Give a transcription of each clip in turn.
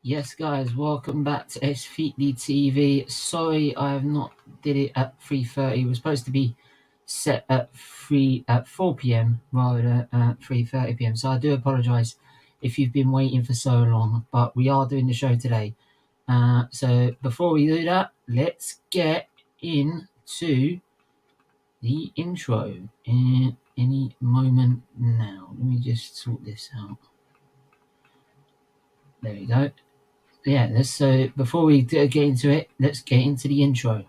Yes, guys, welcome back to SFeatleyTV. Sorry, I have not did it at 3:30. It was supposed to be set at 4 p.m. rather than 3:30 p.m. So I do apologise if you've been waiting for so long, but we are doing the show today. So before we do that, let's get into the intro in any moment now. Let me just sort this out. There we go. Yeah, so before we get into it, let's get into the intro.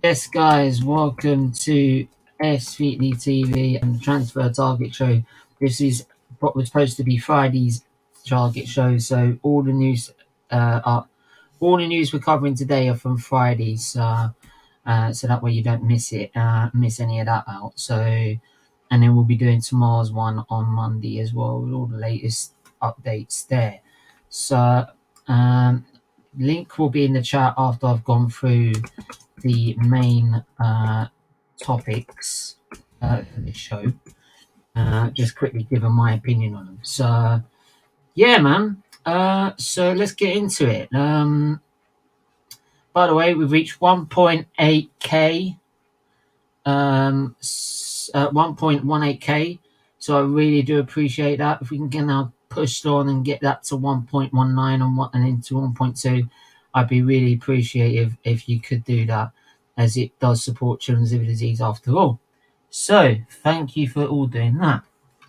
Yes, guys, welcome to SFeatleyTV and the Transfer Target Show. This is what was supposed to be Friday's target show, so all the news we're covering today are from Friday, so that way you don't miss any of that out. So, and then we'll be doing tomorrow's one on Monday as well with all the latest updates there. So, link will be in the chat after I've gone through the main topics for this show. Just quickly giving my opinion on them. So, yeah, man. So let's get into it. By the way, we've reached 1.8k, 1.18k. So I really do appreciate that. If we can get now pushed on and get that to 1.19 and into 1.2, I'd be really appreciative if you could do that, as it does support children's liver disease after all. So thank you for all doing that.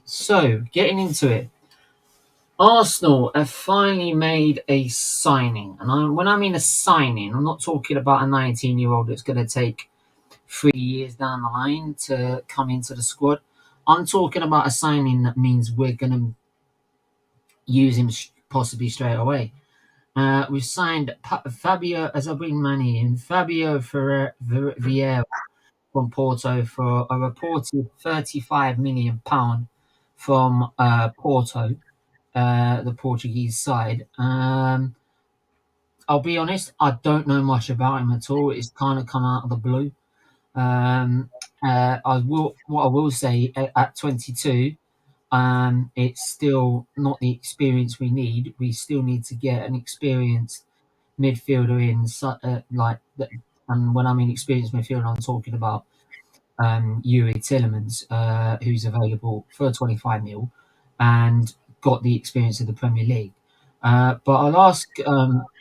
So getting into it, Arsenal have finally made a signing, and when I mean a signing, I'm not talking about a 19-year-old that's going to take 3 years down the line to come into the squad. I'm talking about a signing that means we're going to use him possibly straight away. We've signed Fabio, as I bring money in, Fabio Vieira from Porto for a reported £35 million from Porto, the Portuguese side. I'll be honest, I don't know much about him at all. It's kind of come out of the blue. What I will say, at 22, it's still not the experience we need. We still need to get an experienced midfielder in, like that. And when I mean experienced midfielder, I'm talking about Yuri Tielemans, who's available for 25 mil and got the experience of the Premier League. But I'll ask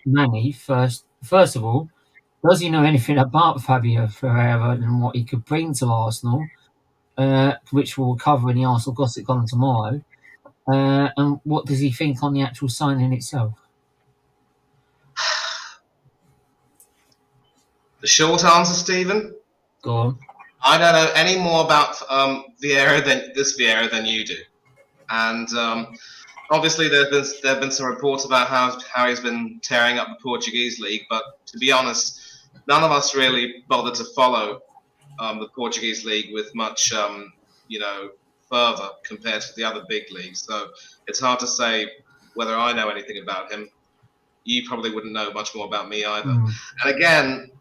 Manny first. First of all, does he know anything about Fabio Vieira and what he could bring to Arsenal, which we'll cover in the Arsenal Gossip column tomorrow? And what does he think on the actual signing itself? The short answer, Stephen? Go on. I don't know any more about Vieira than you do. And obviously there have been some reports about how he's been tearing up the Portuguese league, but to be honest, none of us really bothered to follow the Portuguese league with much fervor compared to the other big leagues. So it's hard to say whether I know anything about him. you probably wouldn't know much more about me either. Mm. And again,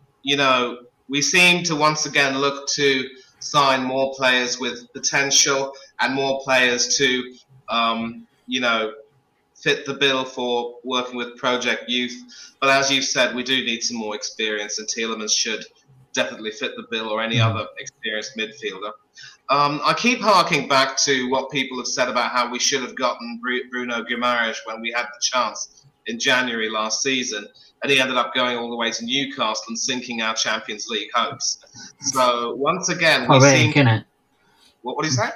we seem to once again look to sign more players with potential and more players to, fit the bill for working with project youth. But as you've said, we do need some more experience, and Tielemans should definitely fit the bill, or any other experienced midfielder. I keep harking back to what people have said about how we should have gotten Bruno Guimaraes when we had the chance in January last season, and he ended up going all the way to Newcastle and sinking our Champions League hopes. So once again, we Poetic, seem. innit? What do you say?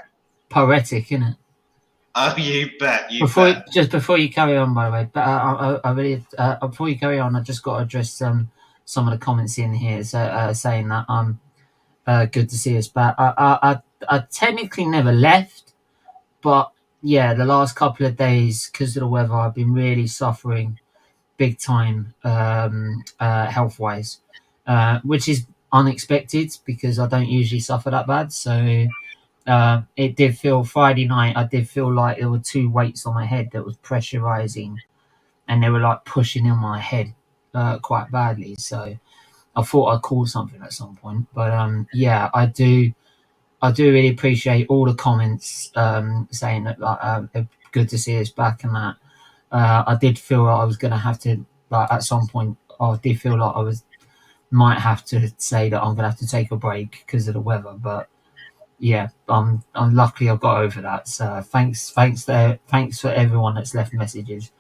Poetic, innit? Oh, you bet. Just before you carry on, by the way, but I really before you carry on, I just got to address some of the comments in here, saying that good to see us back. I technically never left, but yeah, the last couple of days because of the weather, I've been really suffering big time health wise, which is unexpected because I don't usually suffer that bad. So it did feel Friday night. I did feel like there were two weights on my head that was pressurizing, and they were like pushing in my head quite badly. So I thought I'd call something at some point. But yeah, I do really appreciate all the comments saying that good to see us back and that. I did feel like I was going to have to, like, at some point, I did feel like might have to say that I'm going to have to take a break because of the weather. But yeah, I'm luckily I've got over that. So thanks for everyone that's left messages.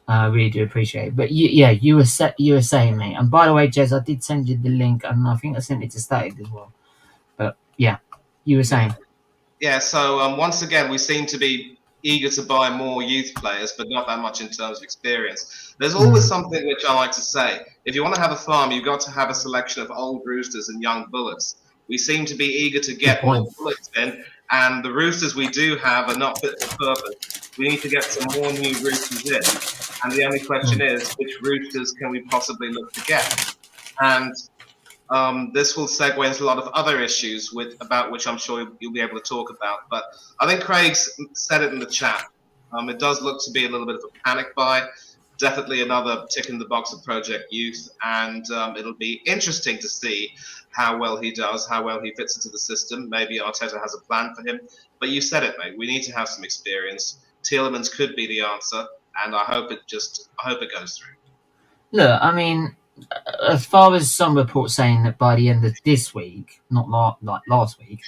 I really do appreciate it. But you were saying, mate. And by the way, Jez, I did send you the link, and I think I sent it to Static as well. But yeah, you were saying. Yeah. So once again, we seem to be eager to buy more youth players, but not that much in terms of experience. There's always something which I like to say. If you want to have a farm, you've got to have a selection of old roosters and young bullets. We seem to be eager to get more bullets in, and the roosters we do have are not fit for purpose. We need to get some more new roosters in. And the only question is, which roosters can we possibly look to get? And this will segue into a lot of other issues about which I'm sure you'll be able to talk about. But I think Craig's said it in the chat. It does look to be a little bit of a panic buy. Definitely another tick in the box of Project Youth, and it'll be interesting to see how well he does, how well he fits into the system. Maybe Arteta has a plan for him. But you said it, mate. We need to have some experience. Tielemans could be the answer, and I hope it goes through. Look, I mean, as far as some reports saying that by the end of this week, not like last week,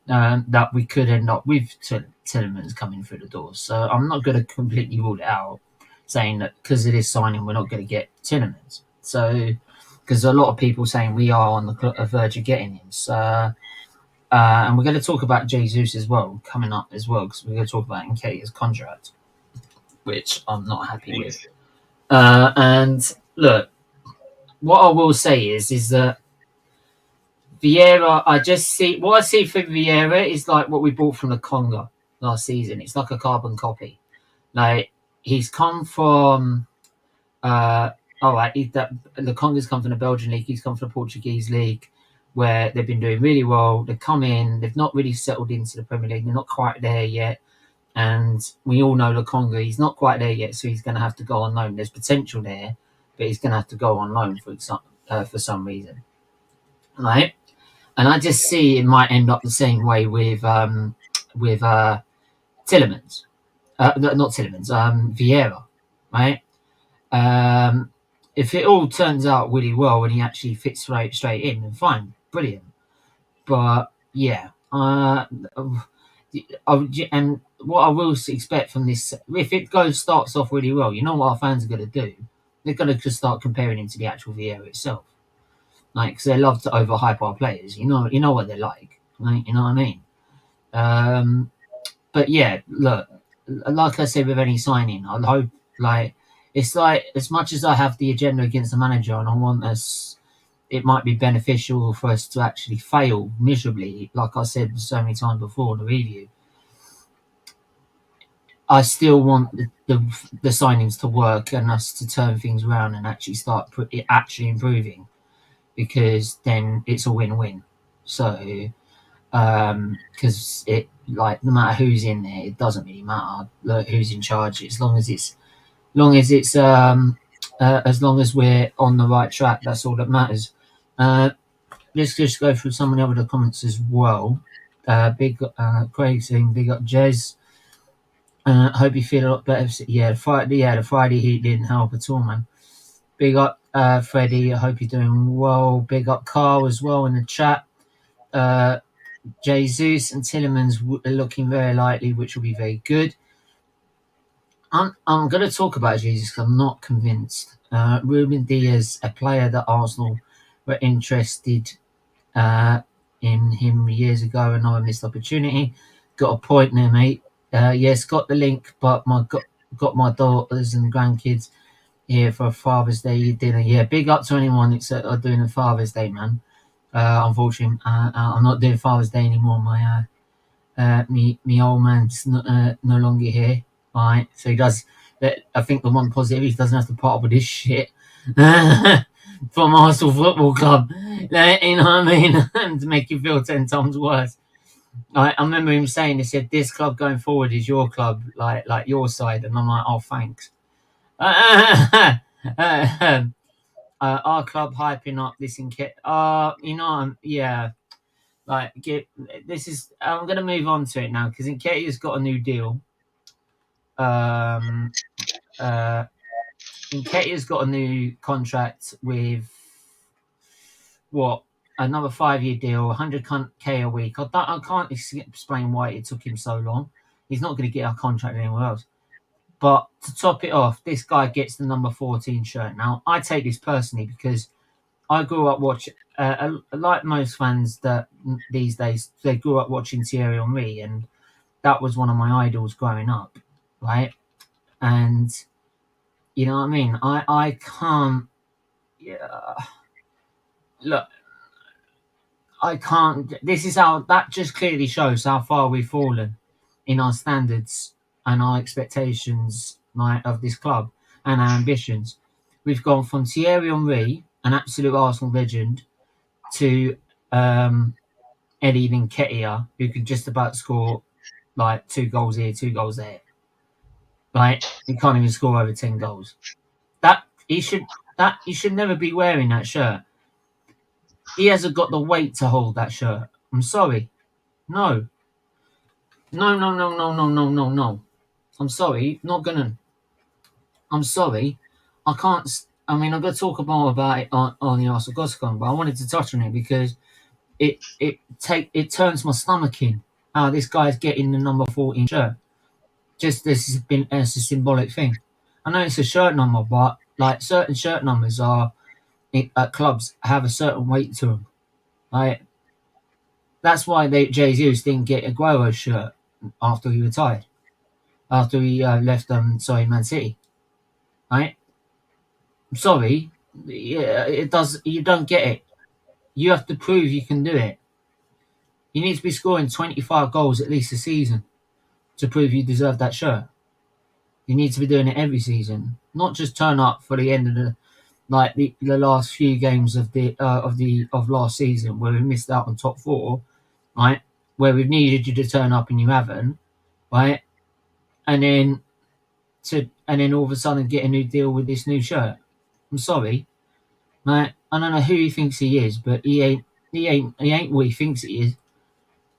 that we could end up with Tielemans coming through the door. So I'm not going to completely rule it out, saying that because of this signing, we're not going to get Tielemans. So, because a lot of people saying we are on the verge of getting him. So, and we're going to talk about Jesus as well, coming up as well, because we're going to talk about Nketiah's contract, which I'm not happy with. And look, what I will say is that Vieira, what I see for Vieira is like what we bought from the Congo last season. It's like a carbon copy. Like, he's come from the Congo's come from the Belgian league, he's come from the Portuguese league, where they've been doing really well. They've come in, they've not really settled into the Premier League, they're not quite there yet. And we all know Lukonga, he's not quite there yet, so he's going to have to go on loan. There's potential there, but he's going to have to go on loan for some reason, right? And I just see it might end up the same way with Tielemans, not Tielemans, Vieira, right? If it all turns out really well and he actually fits straight in, then fine, brilliant. But yeah, and what I will expect from this, if it starts off really well, you know what our fans are going to do? They're going to just start comparing him to the actual Vieira itself, like, because they love to overhype our players. You know what they're like, right? You know what I mean? But yeah, look, like I said with any signing, I hope, like, it's like, as much as I have the agenda against the manager and I want us, it might be beneficial for us to actually fail miserably, like I said so many times before in the review. I still want the signings to work and us to turn things around and actually start actually improving, because then it's a win-win. So, because it, like, no matter who's in there, it doesn't really matter who's in charge, as long as it's as long as we're on the right track, that's all that matters. Let's just go through some of the other comments as well. Big Craig saying, big up Jez. Hope you feel a lot better. Yeah, the Friday heat didn't help at all, man. Big up Freddie. I hope you're doing well. Big up Carl as well in the chat. Jesus and Tielemans are looking very likely, which will be very good. I'm going to talk about Jesus because I'm not convinced. Ruben Diaz, a player that Arsenal were interested in him years ago, and I missed opportunity. Got a point there, mate. Yes, got the link, but got my daughters and grandkids here for a Father's Day dinner. Yeah, big up to anyone except doing a Father's Day, man. Unfortunately, I'm not doing Father's Day anymore. My me old man's no longer here. Right, so he does. I think the one positive, he doesn't have to part with this shit from Arsenal Football Club. You know what I mean? And to make you feel 10 times worse. I remember him saying, he said, "This club going forward is your club, like your side," and I'm like, "Oh, thanks." Our club hyping up this Nketiah. Yeah. Like, I'm going to move on to it now because Nketiah's got a new deal. Nketiah's got a new contract with another 5-year deal, 100k a week. I can't explain why it took him so long. He's not going to get a contract anywhere else. But to top it off, this guy gets the number 14 shirt. Now, I take this personally because I grew up watching, like most fans that these days, they grew up watching Thierry Henry, and that was one of my idols growing up, right? And you know what I mean? I can't. Yeah, look, I can't. This is how that just clearly shows how far we've fallen in our standards and our expectations, like, of this club and our ambitions. We've gone from Thierry Henry, an absolute Arsenal legend, to Eddie Nketiah, who could just about score like 2 goals here, 2 goals there. Right? He can't even score over 10 goals. He should never be wearing that shirt. He hasn't got the weight to hold that shirt. I'm sorry. No. No. I'm sorry. Not gonna. I'm sorry. I can't. I mean, I'm going to talk more about it on the Arsenal Gossip, but I wanted to touch on it because it turns my stomach in how this guy's getting the number 14 shirt. Just this has been as a symbolic thing. I know it's a shirt number, but like certain shirt numbers at clubs have a certain weight to them. Like that's why Jesus didn't get a Aguero's shirt after he retired, after he left Man City. Right? I'm sorry. Yeah, it does. You don't get it. You have to prove you can do it. You need to be scoring 25 goals at least a season to prove you deserve that shirt. You need to be doing it every season, not just turn up for the end of the last few games of last season where we missed out on top 4, right? Where we've needed you to turn up and you haven't, right? And then all of a sudden get a new deal with this new shirt. I'm sorry, right? I don't know who he thinks he is, but he ain't what he thinks he is.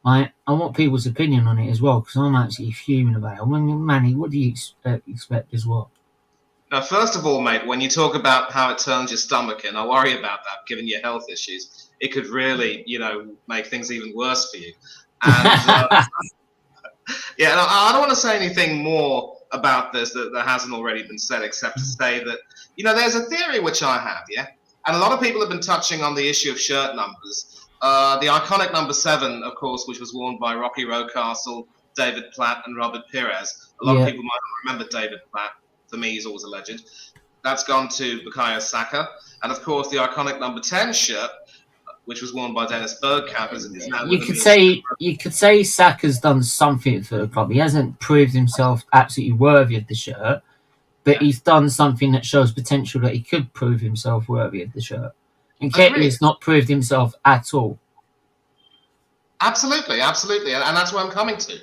I want people's opinion on it as well because I'm actually fuming about it. Manny, what do you expect as well? Now, first of all, mate, when you talk about how it turns your stomach in, I worry about that. Given your health issues, it could really, make things even worse for you. And yeah, and I don't want to say anything more about this that hasn't already been said, except to say that there's a theory which I have, yeah, and a lot of people have been touching on the issue of shirt numbers. The iconic number 7, of course, which was worn by Rocky Rocastle, David Platt, and Robert Pires. A lot of people might not remember David Platt. For me, he's always a legend. That's gone to Bukayo Saka. And, of course, the iconic number 10 shirt, which was worn by Dennis Bergkamp, is now you could say Saka's done something for the club. He hasn't proved himself absolutely worthy of the shirt, but he's done something that shows potential that he could prove himself worthy of the shirt. And Nketiah has not proved himself at all. Absolutely. And that's where I'm coming to.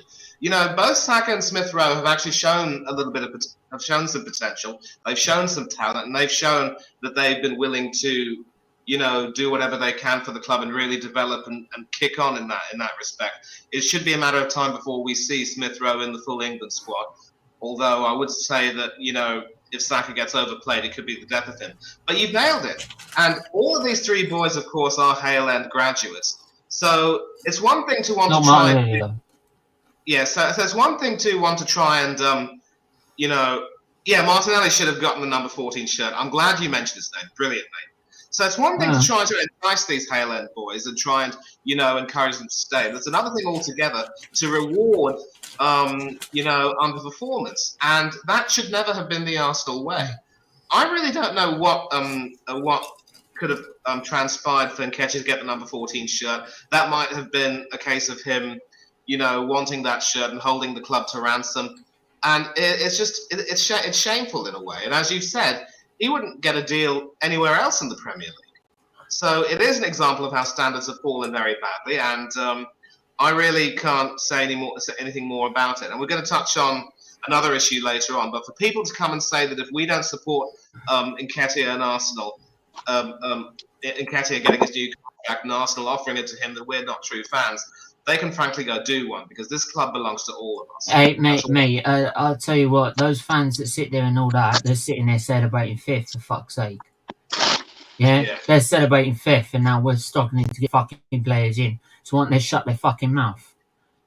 Both Saka and Smith Rowe have actually shown a little bit of have shown some potential. They've shown some talent, and they've shown that they've been willing to, do whatever they can for the club and really develop and kick on in that respect. It should be a matter of time before we see Smith Rowe in the full England squad. Although I would say that, if Saka gets overplayed, it could be the death of him. But you've nailed it. And all of these three boys, of course, are Hale End graduates. So it's one thing to want to try. Yeah, so it's one thing to want to try and, Martinelli should have gotten the number 14 shirt. I'm glad you mentioned his name. Brilliant name. So it's one thing to try to entice these Hale End boys and try and, encourage them to stay. There's another thing altogether to reward, underperformance. And that should never have been the Arsenal way. I really don't know what could have transpired for Nketiah to get the number 14 shirt. That might have been a case of him, wanting that shirt and holding the club to ransom. And it's shameful in a way. And as you've said, he wouldn't get a deal anywhere else in the Premier League. So it is an example of how standards have fallen very badly, and I really can't say anything more about it. And we're going to touch on another issue later on, but for people to come and say that if we don't support Nketiah and Arsenal, Nketiah getting his due contract and Arsenal offering it to him, that we're not true fans, they can frankly go do one, because this club belongs to all of us. Hey, mate, I'll tell you what, those fans that sit there and all that, they're sitting there celebrating fifth, for fuck's sake. Yeah? They're celebrating fifth, and now we're struggling to get fucking players in. So why don't they shut their fucking mouth?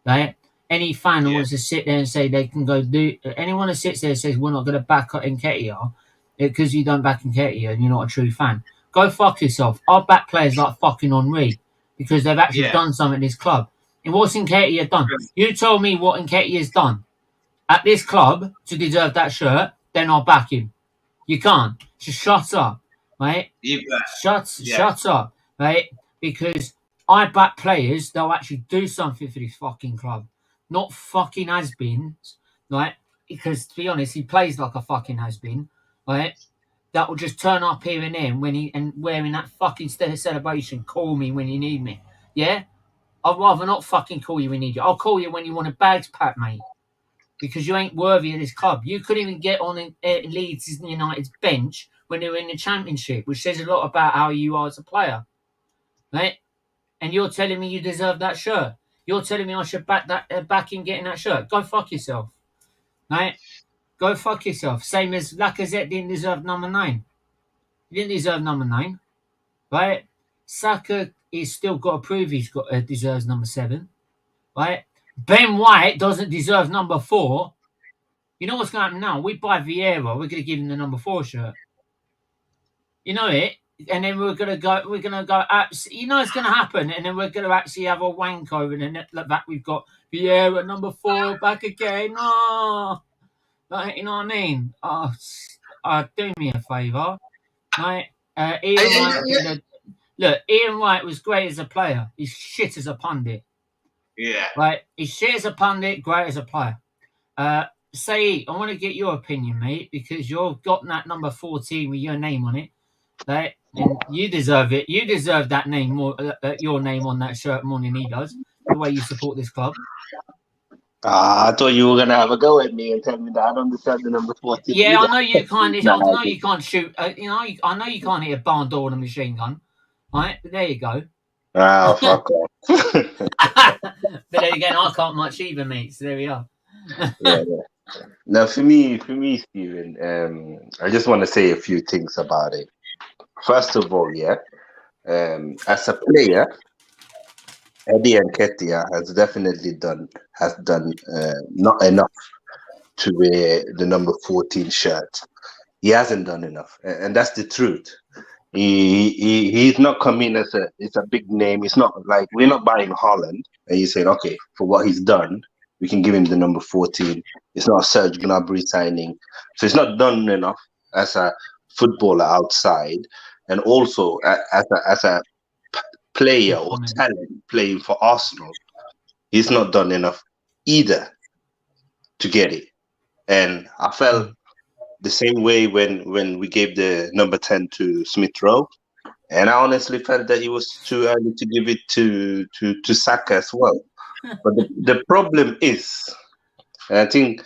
Right? Any fan who wants to sit there and say they can go do... Anyone that sits there and says we're not going to back up Nketiah because you don't back Nketiah and you're not a true fan, go fuck yourself. I'll back players like fucking Henry because they've actually done something in this club. And what's Nketiah done? You told me what Nketiah's done at this club to deserve that shirt, then I'll back him. You can't. Just shut up, right? Shut up, right? Because I back players that'll actually do something for this fucking club, not fucking has-beens, right? Because to be honest, he plays like a fucking has-been, right? That will just turn up here and there and wearing that fucking celebration. Call me when you need me, yeah. I'd rather not fucking call you when you need you. I'll call you when you want a bags pack, mate. Because you ain't worthy of this club. You couldn't even get on Leeds United's bench when they were in the Championship, which says a lot about how you are as a player. Right? And you're telling me you deserve that shirt. You're telling me I should back in getting that shirt. Go fuck yourself. Right? Go fuck yourself. Same as Lacazette didn't deserve number 9. He didn't deserve number 9. Right? Saka... He's still got to prove he's got deserves number 7, right? Ben White doesn't deserve number 4. You know what's going to happen now? We buy Vieira, we're going to give him the number 4 shirt. You know it, and then we're going to go. You know it's going to happen, and then we're going to actually have a wank over, and then like that we've got Vieira number 4 back again. Oh, like, you know what I mean? Oh, do me a favour, right? Look, Ian Wright was great as a player. He's shit as a pundit. Yeah. Right? He's shit as a pundit, great as a player. Saeed, I want to get your opinion, mate, because you've got that number 14 with your name on it. Right? And you deserve it. You deserve that name more, your name on that shirt more than he does, the way you support this club. I thought you were going to have a go at me and tell me that I don't deserve the number 14. Yeah, either. I know you can't. I know you can't shoot. I know you can't hit a barn door with a machine gun. Right, but there you go. Oh, fuck off. But then again, I can't much either, mate. So there we are. Yeah. Now, for me, Stephen, I just want to say a few things about it. First of all, as a player, Eddie Nketiah has definitely done not enough to wear the number 14 shirt. He hasn't done enough, and that's the truth. He's not coming as it's a big name. It's not like we're not buying Haaland and you're saying, okay, for what he's done, we can give him the number 14. It's not a Serge Gnabry signing. So it's not done enough as a footballer outside, and also as a player or talent playing for Arsenal. He's not done enough either to get it. And I felt the same way when we gave the number 10 to Smith Rowe, and I honestly felt that it was too early to give it to Saka as well. But the problem is, and I think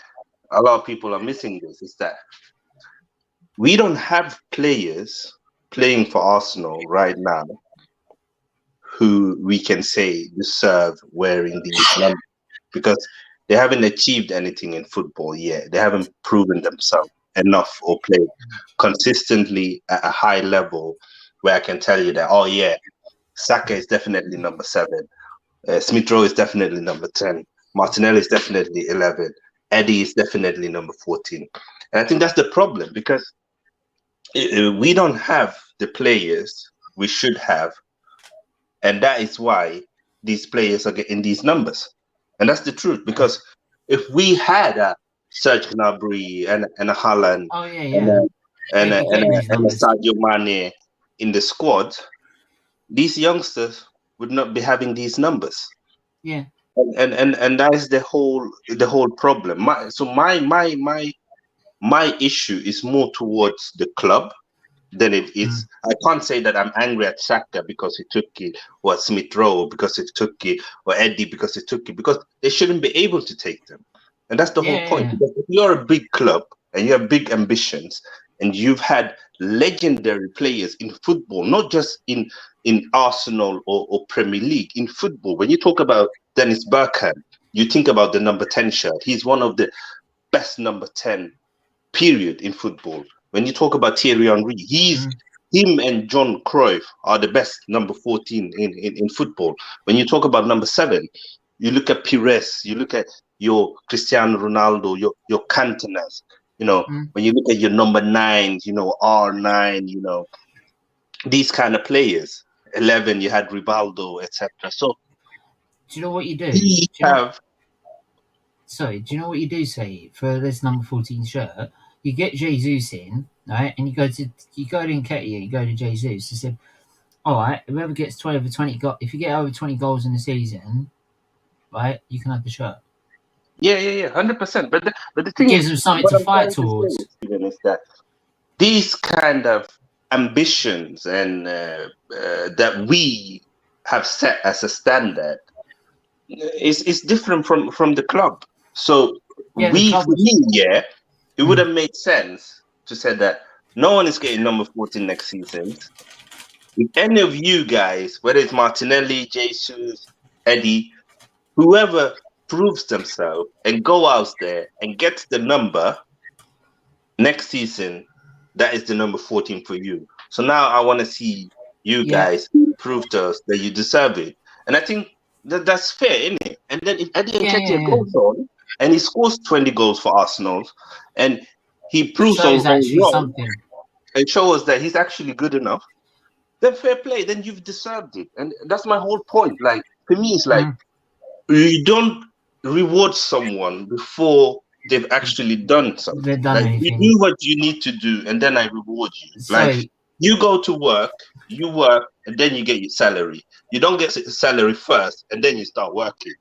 a lot of people are missing this, is that we don't have players playing for Arsenal right now who we can say deserve wearing these numbers, because they haven't achieved anything in football yet. They haven't proven themselves enough or played consistently at a high level where I can tell you that, oh yeah, Saka is definitely number 7. Smith Rowe is definitely number 10. Martinelli is definitely 11. Eddie is definitely number 14. And I think that's the problem, because we don't have the players we should have. And that is why these players are getting these numbers. And that's the truth, because if we had a Serge Gnabry and a Haaland and a Sadio Mane in the squad, these youngsters would not be having these numbers. Yeah. And that is the whole problem. My issue is more towards the club than it is. I can't say that I'm angry at Saka because he took it, or Smith Rowe because he took it, or Eddie because he took it, because they shouldn't be able to take them. And that's the whole point. Because if you're a big club and you have big ambitions, and you've had legendary players in football, not just in Arsenal or Premier League, in football. When you talk about Dennis Bergkamp, you think about the number 10 shirt. He's one of the best number 10, period, in football. When you talk about Thierry Henry, him and John Cruyff are the best number 14 in football. When you talk about number 7, you look at Pires, you look at your Cristiano Ronaldo, your Cantonas. When you look at your number 9, R9, these kind of players. 11, you had Rivaldo, etc. So, do you know what you do? Do you know what you do, say, for this number 14 shirt? You get Jesus in, right? And you go to Nketiah, you go to Jesus. You said, all right, whoever gets 20 over 20, if you get over 20 goals in the season, right, you can have the shirt. Yeah, 100%. But the thing gives them something to fight towards. Is that these kind of ambitions and that we have set as a standard is different from the club. So it would have made sense to say that no one is getting number 14 next season. If any of you guys, whether it's Martinelli, Jesus, Eddie, whoever proves themselves and go out there and gets the number next season, that is the number 14 for you. So now I want to see you guys prove to us that you deserve it. And I think that's fair, isn't it? And then if Eddie Nketiah goes on and he scores 20 goals for Arsenal and he proves wrong and shows us that he's actually good enough, then fair play, then you've deserved it. And that's my whole point. Like, for me, it's like you don't reward someone before they've actually done something. You do what you need to do, and then I reward you. You go to work, you work, and then you get your salary. You don't get salary first, and then you start working.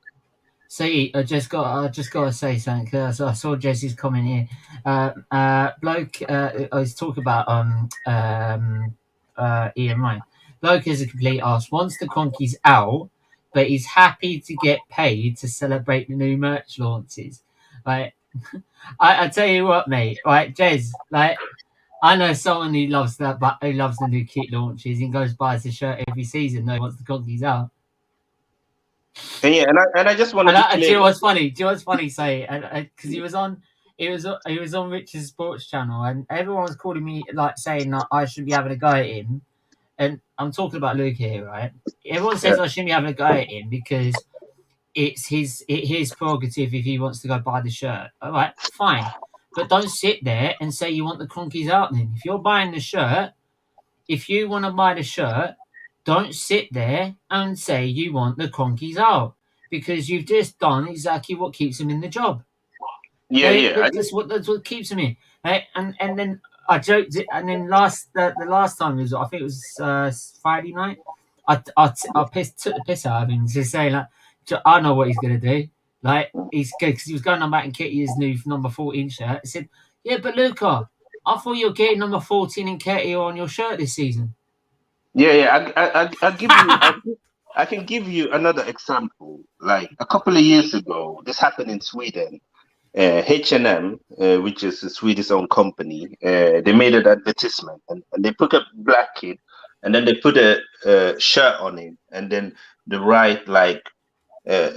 See, I just got to say something. Cause I saw Jesse's comment here. Bloke, I was talking about Ian Ryan. Bloke is a complete arse. Wants the conkies out, but he's happy to get paid to celebrate the new merch launches. Like, I tell you what, mate. Right, Jez. Like, I know someone who loves that, but who loves the new kit launches and goes buys the shirt every season. No, wants the conkies out. And I just want to. Do you know what's funny? Say, because he was on Rich's sports channel, and everyone was calling me like saying that I should be having a go at him. And I'm talking about Luke here, right? Everyone says I shouldn't be having a go at him because it's his prerogative if he wants to go buy the shirt. All right, fine. But don't sit there and say you want the conkies out then. If you're buying the shirt, if you want to buy the shirt, don't sit there and say you want the conkies out because you've just done exactly what keeps him in the job. That's what keeps him in. Right? And then I joked it, and then the last time I think it was Friday night. I took the piss out of him to say like, I know what he's gonna do. Like he's good because he was going on about Nketiah's new number 14 shirt. I said, "Yeah, but Luca, I thought you were getting number 14 Nketiah on your shirt this season." Yeah. I'll give you. I can give you another example. Like a couple of years ago, this happened in Sweden. H&M, which is a Swedish-owned company, they made an advertisement, and they put a black kid, and then they put a shirt on him, and then they write like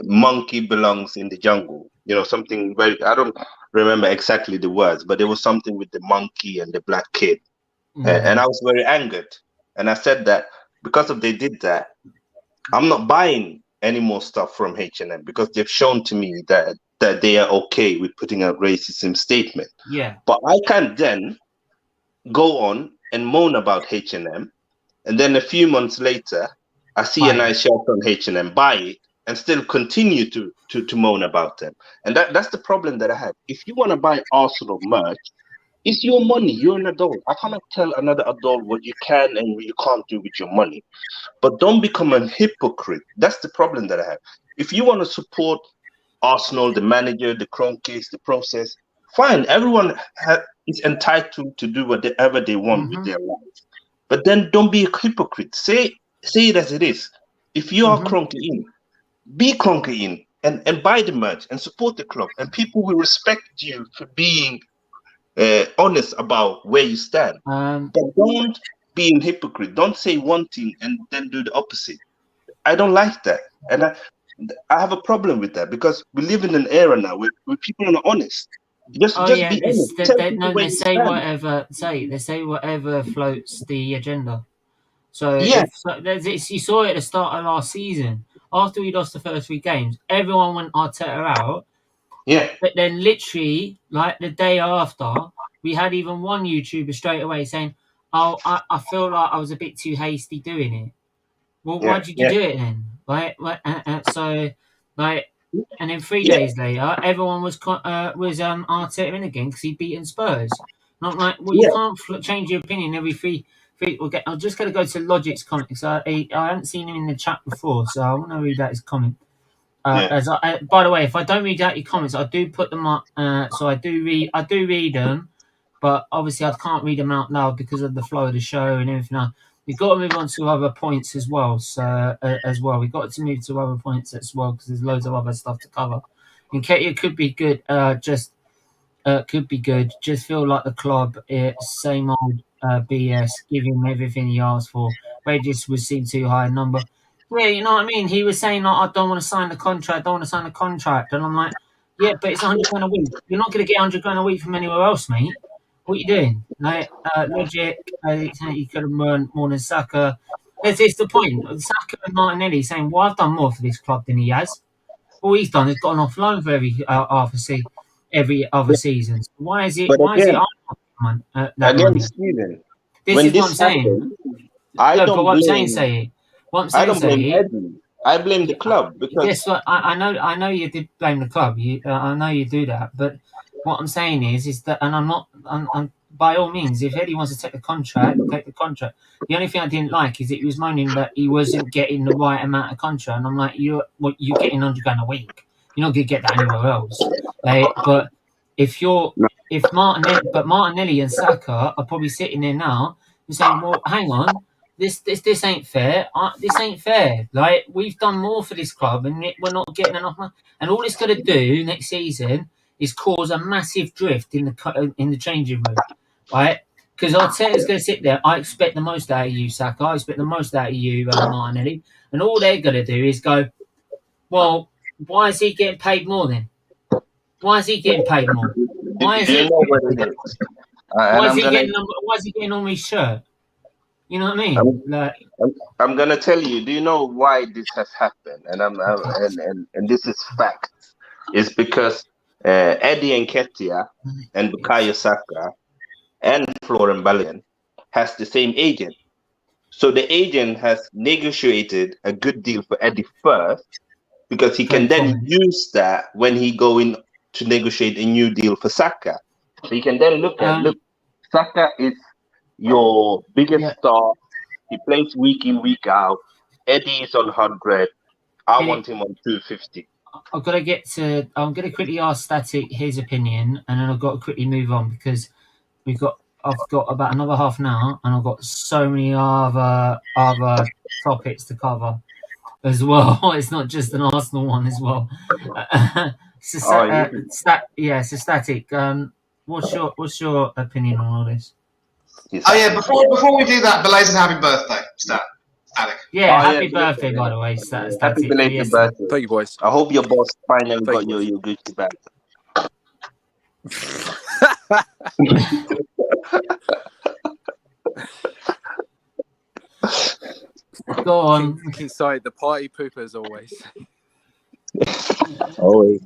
"monkey belongs in the jungle." You know, something very, I don't remember exactly the words, but there was something with the monkey and the black kid, and I was very angered, and I said that because of they did that, I'm not buying any more stuff from H&M because they've shown to me that they are okay with putting a racism statement. Yeah. But I can't then go on and moan about H&M, and then a few months later, I see a nice shirt on H&M, buy it, and still continue to moan about them. And that's the problem that I have. If you want to buy Arsenal merch, it's your money. You're an adult. I cannot tell another adult what you can and what you can't do with your money. But don't become a hypocrite. That's the problem that I have. If you want to support Arsenal, the manager, the Kroenkes, the process, fine. Everyone is entitled to do whatever they want with their lives. But then don't be a hypocrite. Say it as it is. If you are Kroenke in, be Kroenke in and buy the merch and support the club. And people will respect you for being honest about where you stand. But don't be a hypocrite. Don't say one thing and then do the opposite. I don't like that. And I have a problem with that because we live in an era now where people are not honest. Just be honest. They say whatever floats the agenda. So yeah, you saw it at the start of last season. After we lost the first 3 games, everyone went Arteta out. Yeah. But then literally, like the day after, we had even one YouTuber straight away saying, "Oh, I feel like I was a bit too hasty doing it." Well, why did you do it then? And then 3 days later, everyone was Arteta in again because he'd beaten Spurs. And I'm like, well, you can't change your opinion every three. I'm just going to go to Logic's comment because I haven't seen him in the chat before, so I want to read out his comment. By the way, if I don't read out your comments, I do put them up. So I do read them, but obviously I can't read them out loud because of the flow of the show and everything else. We've got to move on to other points as well. So we've got to move to other points as well because there's loads of other stuff to cover. Nketiah could be good. Could be good. Just feel like the club, same old BS. Give him everything he asked for. Wages would seem too high a number. Yeah, you know what I mean? He was saying, I don't want to sign the contract, And I'm like, yeah, but it's £100 a week. You're not going to get £100 a week from anywhere else, mate. What are you doing? Like, Logic, you could have earned more than Saka. It's the point. Saka and Martinelli saying, well, I've done more for this club than he has. All he's done is gone off loan for every other season. So why is it? Again, Stephen, this is what I'm saying. I don't blame Eddie. I blame the club because guess what? I know you did blame the club. I know you do that, but what I'm saying is that, and I'm by all means, if Eddie wants to take the contract, take the contract. The only thing I didn't like is that he was moaning that he wasn't getting the right amount of contract, and I'm like, you're getting £100 a week. You're not going to get that anywhere else. But Martinelli and Saka are probably sitting there now and saying, well, hang on. This ain't fair. This ain't fair. Like, we've done more for this club, and we're not getting enough money. And all it's going to do next season is cause a massive drift in the changing room, right? Because Arteta's going to sit there. I expect the most out of you, Saka. I expect the most out of you, Martinelli. And all they're going to do is go, well, why is he getting paid more then? Why is he getting paid more? Why is he getting on his shirt? You know what I mean? I'm gonna tell you. Do you know why this has happened? And this is fact. It's because Eddie Nketiah and Bukayo Saka and Florian Balogun has the same agent. So the agent has negotiated a good deal for Eddie first, because he can then use that when he go in to negotiate a new deal for Saka. So you can then look, Saka is your biggest star. He plays week in, week out. Eddie is on 100. I want him on 250. I'm going to quickly ask Static his opinion, and then I've got to quickly move on because I've got about another half an hour, and I've got so many other topics to cover. as well. It's not just an Arsenal one as well. So static. What's your opinion on all this? Oh yeah, before we do that, belated happy birthday, Static. Yeah, happy birthday, by the way, Static. Happy belated birthday. Thank you, boys. I hope your boss finally got your Gucci bag. Go on. King side, the party pooper as always. Always.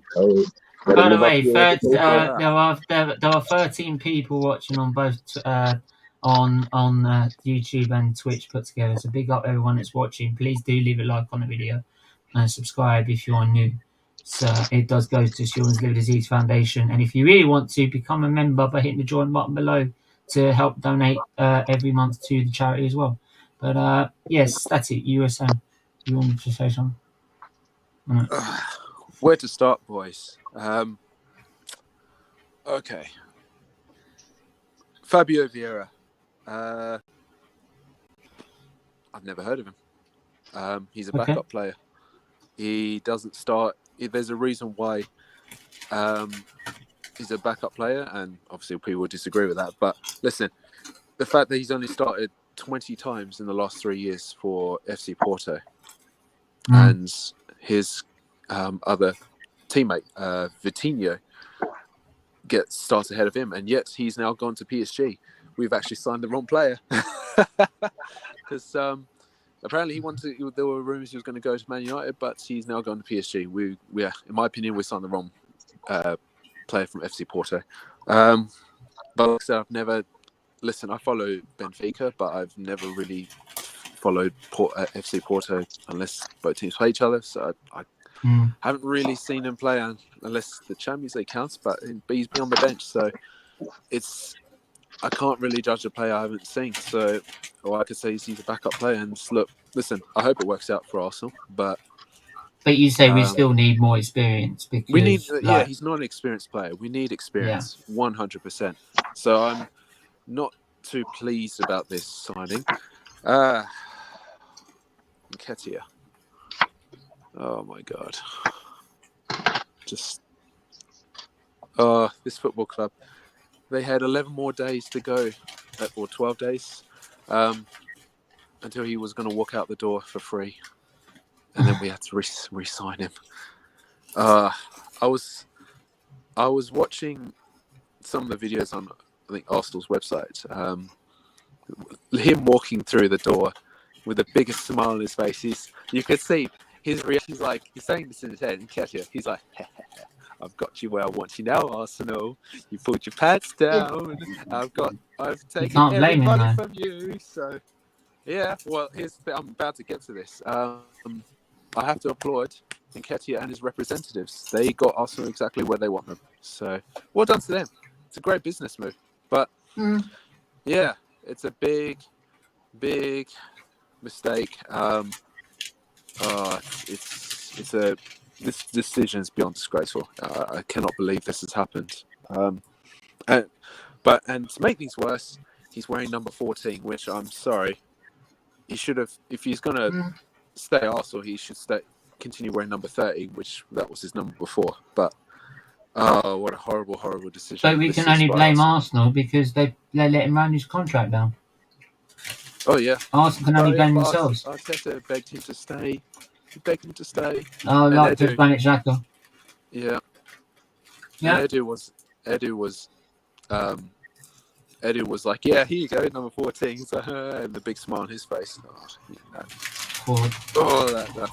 By the way, there are 13 people watching on both on YouTube and Twitch put together. So big up everyone that's watching. Please do leave a like on the video and subscribe if you are new. So it does go to Children's Liver Disease Foundation. And if you really want to, become a member by hitting the join button below to help donate every month to the charity as well. But yes, Static, you were saying you wanted to say something. Right. Where to start, boys? Okay. Fabio Vieira. I've never heard of him. He's a backup player. He doesn't start. There's a reason why he's a backup player, and obviously people will disagree with that. But listen, the fact that he's only started 20 times in the last 3 years for FC Porto, and his other teammate, Vitinho, starts ahead of him, and yet he's now gone to PSG. We've actually signed the wrong player. Because apparently there were rumours he was going to go to Man United, but he's now gone to PSG. We in my opinion, we signed the wrong player from FC Porto. But like I said, I follow Benfica, but I've never really followed FC Porto unless both teams play each other. So I haven't really seen him play unless the Champions League counts, but he's been on the bench, so I can't really judge a player I haven't seen. So all I could say is he's a backup player. And listen, I hope it works out for Arsenal, but you say we still need more experience because we need. He's not an experienced player. We need experience, 100%. So I'm not too pleased about this signing. Nketiah. Oh my God! This football club. They had 11 more days to go, or 12 days, until he was going to walk out the door for free, and then we had to re-sign him. I was watching some of the videos on, I think, Arsenal's website. Him walking through the door with the biggest smile on his face. You could see his reaction. He's saying this in his head. Nketiah, he's like, I've got you where I want you now, Arsenal. You pulled your pants down. I've taken every money from you. So, yeah. Well, I'm about to get to this. I have to applaud Nketiah and his representatives. They got Arsenal exactly where they want them. So, well done to them. It's a great business move. But yeah, it's a big mistake. This decision is beyond disgraceful. I cannot believe this has happened. And to make things worse, he's wearing number 14, which I'm sorry. He should have, if he's going to stay at Arsenal, he should continue wearing number 30, which that was his number before. But what a horrible decision. So we can only blame Arsenal because they let him run his contract down. Oh yeah, Arsenal can only blame themselves. Arteta begged him to stay. He begged him to stay. Oh, like just Granit Xhaka. Yeah. Edu was like, yeah, here you go, number 14. So, and the big smile on his face. That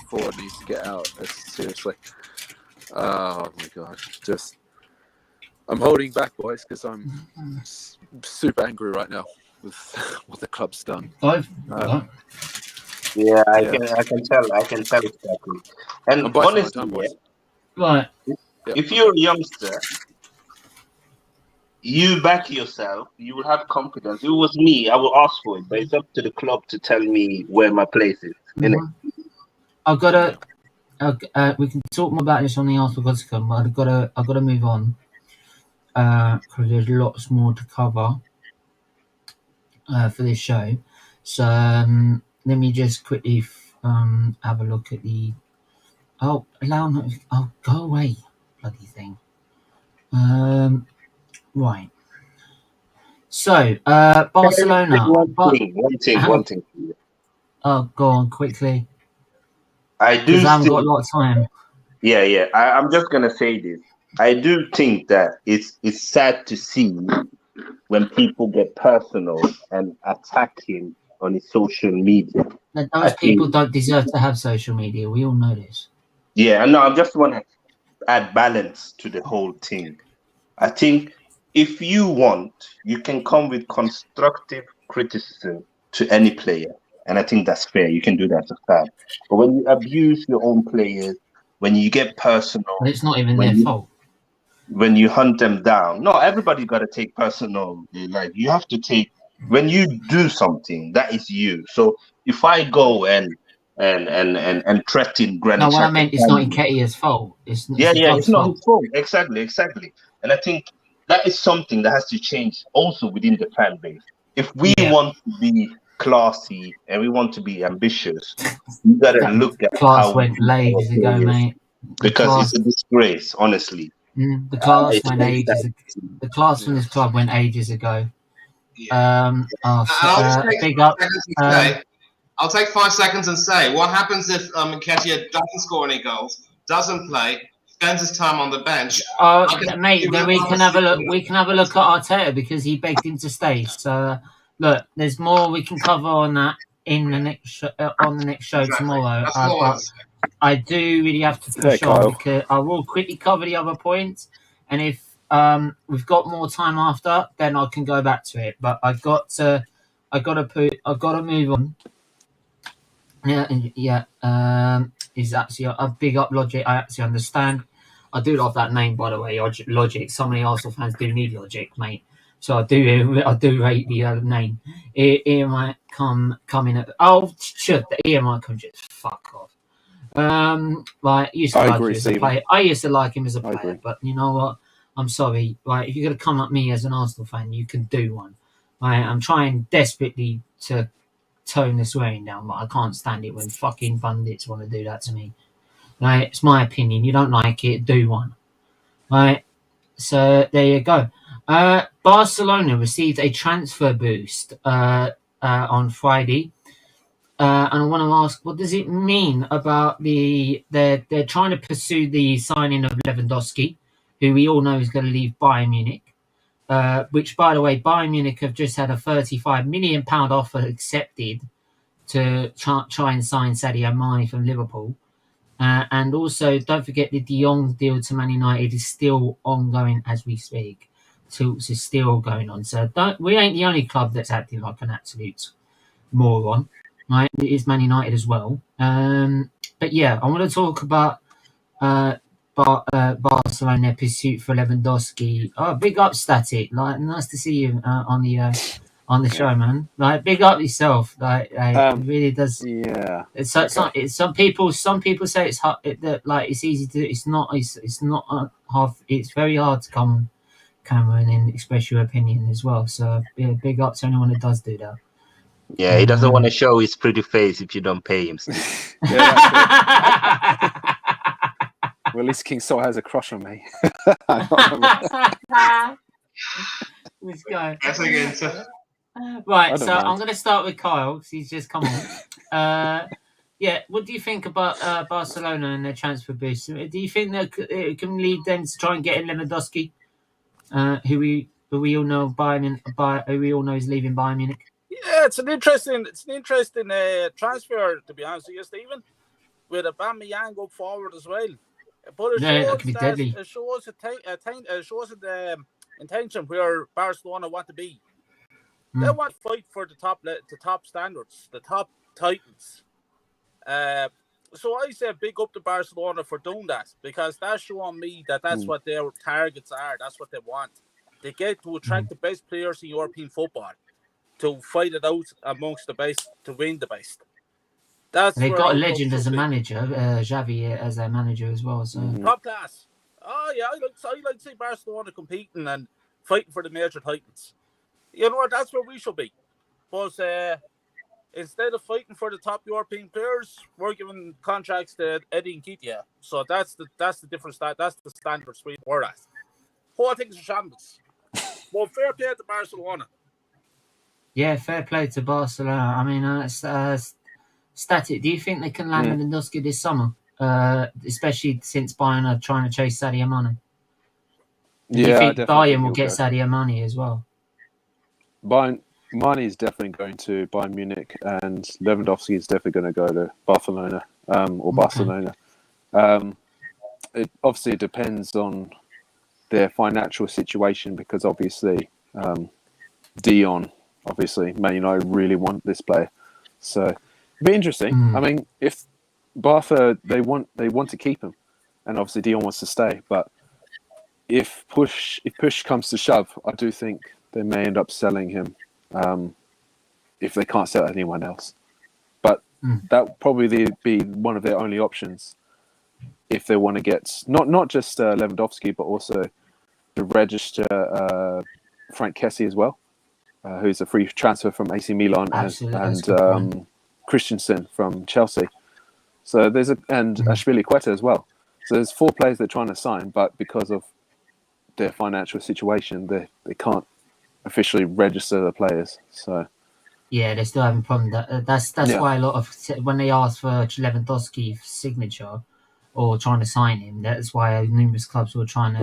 forward needs to get out. Seriously. Oh my gosh. I'm holding back, boys, because I'm super angry right now with what the club's done. I can tell exactly. And honestly, if you're a youngster, you back yourself, you will have confidence. If it was me, I will ask for it, but it's up to the club to tell me where my place is. We can talk more about this on the Arsenal Gossip, but I've got to move on because there's lots more to cover for this show. So let me just quickly have a look at the. Oh, oh, go away, bloody thing. Right. So, Barcelona. One thing. Oh, go on quickly. I do Because I haven't still, got a lot of time. yeah. I'm just gonna say this. I do think that it's sad to see when people get personal and attack him on his social media. Now, those people don't deserve to have social media. We all know this. Yeah, no, I just want to add balance to the whole thing. I think if you want, you can come with constructive criticism to any player. And I think that's fair. You can do that as a fan. But when you abuse your own players, when you get personal, But it's not even their fault. When you hunt them down, no, everybody got to take personal. Like you have to take when you do something that is you. So if I go and threaten Granit No, what I Xhaka meant it's not Nketiah's fault. It's the it's club's not fault. his fault. Exactly. And I think that is something that has to change also within the fan base. If we want to be classy and we want to be ambitious, we got to look at class how went ages ago, mate. Because it's a disgrace, honestly. The class went ages. The class from this club went ages ago. Yeah. Big up. I'll take 5 seconds and say, what happens if Nketiah doesn't score any goals, doesn't play, spends his time on the bench? Mate, then we can have a look. We can have a look at Arteta because he begged him to stay. So, look, there's more we can cover on that in the next show tomorrow. But I do really have to push on because I will quickly cover the other points, and if we've got more time after, then I can go back to it. But I got to move on. Is actually a big up Logic. I actually understand. I do love that name, by the way, Logic. So many Arsenal fans do need Logic, mate. So I do rate the name. Ian might come in at Ian might come just fuck off. Right, used to like him as a player. I used to like him as a player, but you know what? I'm sorry. Right, if you're gonna come at me as an Arsenal fan, you can do one. Right, I'm trying desperately to tone the swearing down, but I can't stand it when fucking pundits want to do that to me. Right, it's my opinion. You don't like it, do one. Right, so there you go. Barcelona received a transfer boost on Friday. And I want to ask, what does it mean about they're trying to pursue the signing of Lewandowski, who we all know is going to leave Bayern Munich, which, by the way, Bayern Munich have just had a £35 million offer accepted to try and sign Sadio Mane from Liverpool. And also, don't forget the De Jong deal to Man United is still ongoing as we speak. Talks is still going on. So we ain't the only club that's acting like an absolute moron. Right, it is Man United as well. But yeah, I want to talk about Barcelona pursuit for Lewandowski. Oh, big up, Static. Like, nice to see you on the show, man. Like, big up yourself. Like it really does. Yeah. It's some people say it's hard. Like it's easy to. It's not. It's not hard. It's very hard to come on camera and express your opinion as well. So yeah, big up to anyone that does do that. Yeah, he doesn't want to show his pretty face if you don't pay him. Well, at least King Sol has a crush on me. This guy. Right, so I'm going to start with Kyle because he's just come on. What do you think about Barcelona and their transfer boost? Do you think that it can lead them to try and get in Lewandowski, who we all know who we all know is leaving Bayern Munich? Yeah, it's an interesting transfer, to be honest with you, Stephen, with Aubameyang up forward as well. But it shows the intention where Barcelona want to be. They want to fight for the top standards, the top titles. So I say big up to Barcelona for doing that, because that's showing me that's what their targets are. That's what they want. They get to attract the best players in European football, to fight it out amongst the best, to win the best. They've got a legend as a manager, Xavi as their manager as well. So top class. Oh yeah, I like to see Barcelona competing and fighting for the major titles. You know what? That's where we should be. But instead of fighting for the top European players, we're giving contracts to Eddie Nketiah. So that's the difference. That's the standards we're at. Whole thing's a shambles. Well, fair play to Barcelona. Yeah, fair play to Barcelona. I mean, static. Do you think they can land Lewandowski this summer? Especially since Bayern are trying to chase Sadio Mane. Do you think Bayern will get Sadio Mane as well? Mane is definitely going to Bayern Munich, and Lewandowski is definitely going to go to Barcelona Barcelona. It obviously depends on their financial situation, because obviously Dion, obviously Man United really want this player, so it'd be interesting. I mean, if Barca they want to keep him, and obviously Dion wants to stay, but if push comes to shove, I do think they may end up selling him if they can't sell anyone else. But that would probably be one of their only options if they want to get not just Lewandowski, but also to register Frank Kessie as well, who's a free transfer from AC Milan, and Christensen from Chelsea. So and Azpilicueta as well. So there's 4 players they're trying to sign, but because of their financial situation, they can't officially register the players. So yeah, they're still having a problem. That's why a lot of, when they ask for Lewandowski's signature or trying to sign him, that's why numerous clubs were trying to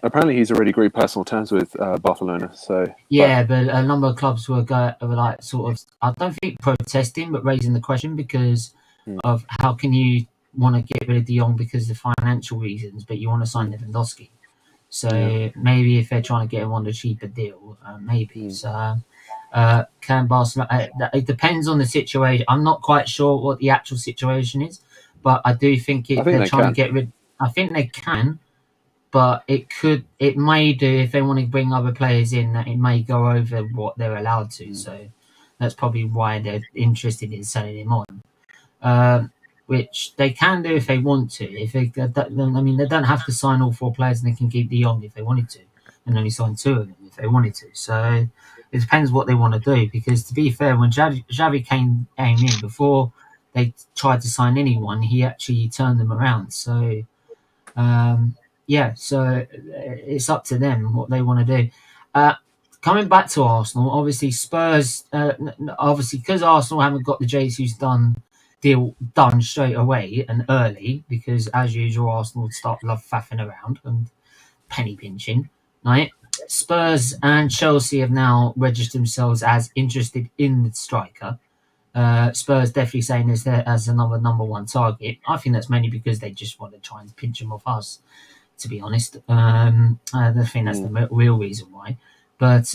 apparently he's already agreed personal terms with Barcelona. So but a number of clubs were like sort of, I don't think protesting, but raising the question because of how can you want to get rid of De Jong because of financial reasons, but you want to sign Lewandowski. So maybe if they're trying to get him on a cheaper deal, maybe. So can Barcelona? It depends on the situation. I'm not quite sure what the actual situation is, but I do think they're trying to get rid. I think they can, but it may do if they want to bring other players in. That it may go over what they're allowed to. So that's probably why they're interested in selling him on. Which they can do if they want to. They don't have to sign all 4 players, and they can keep De Jong if they wanted to, and only sign 2 of them if they wanted to. So it depends what they want to do. Because to be fair, when Xavi came in before they tried to sign anyone, he actually turned them around. So so it's up to them what they want to do. Coming back to Arsenal, obviously Spurs, because Arsenal haven't got the Jesus deal done straight away and early, because as usual Arsenal love faffing around and penny pinching, right? Spurs and Chelsea have now registered themselves as interested in the striker. Spurs definitely saying this as another number 1 target. I think that's mainly because they just want to try and pinch him off us, to be honest. I think that's the real reason why. But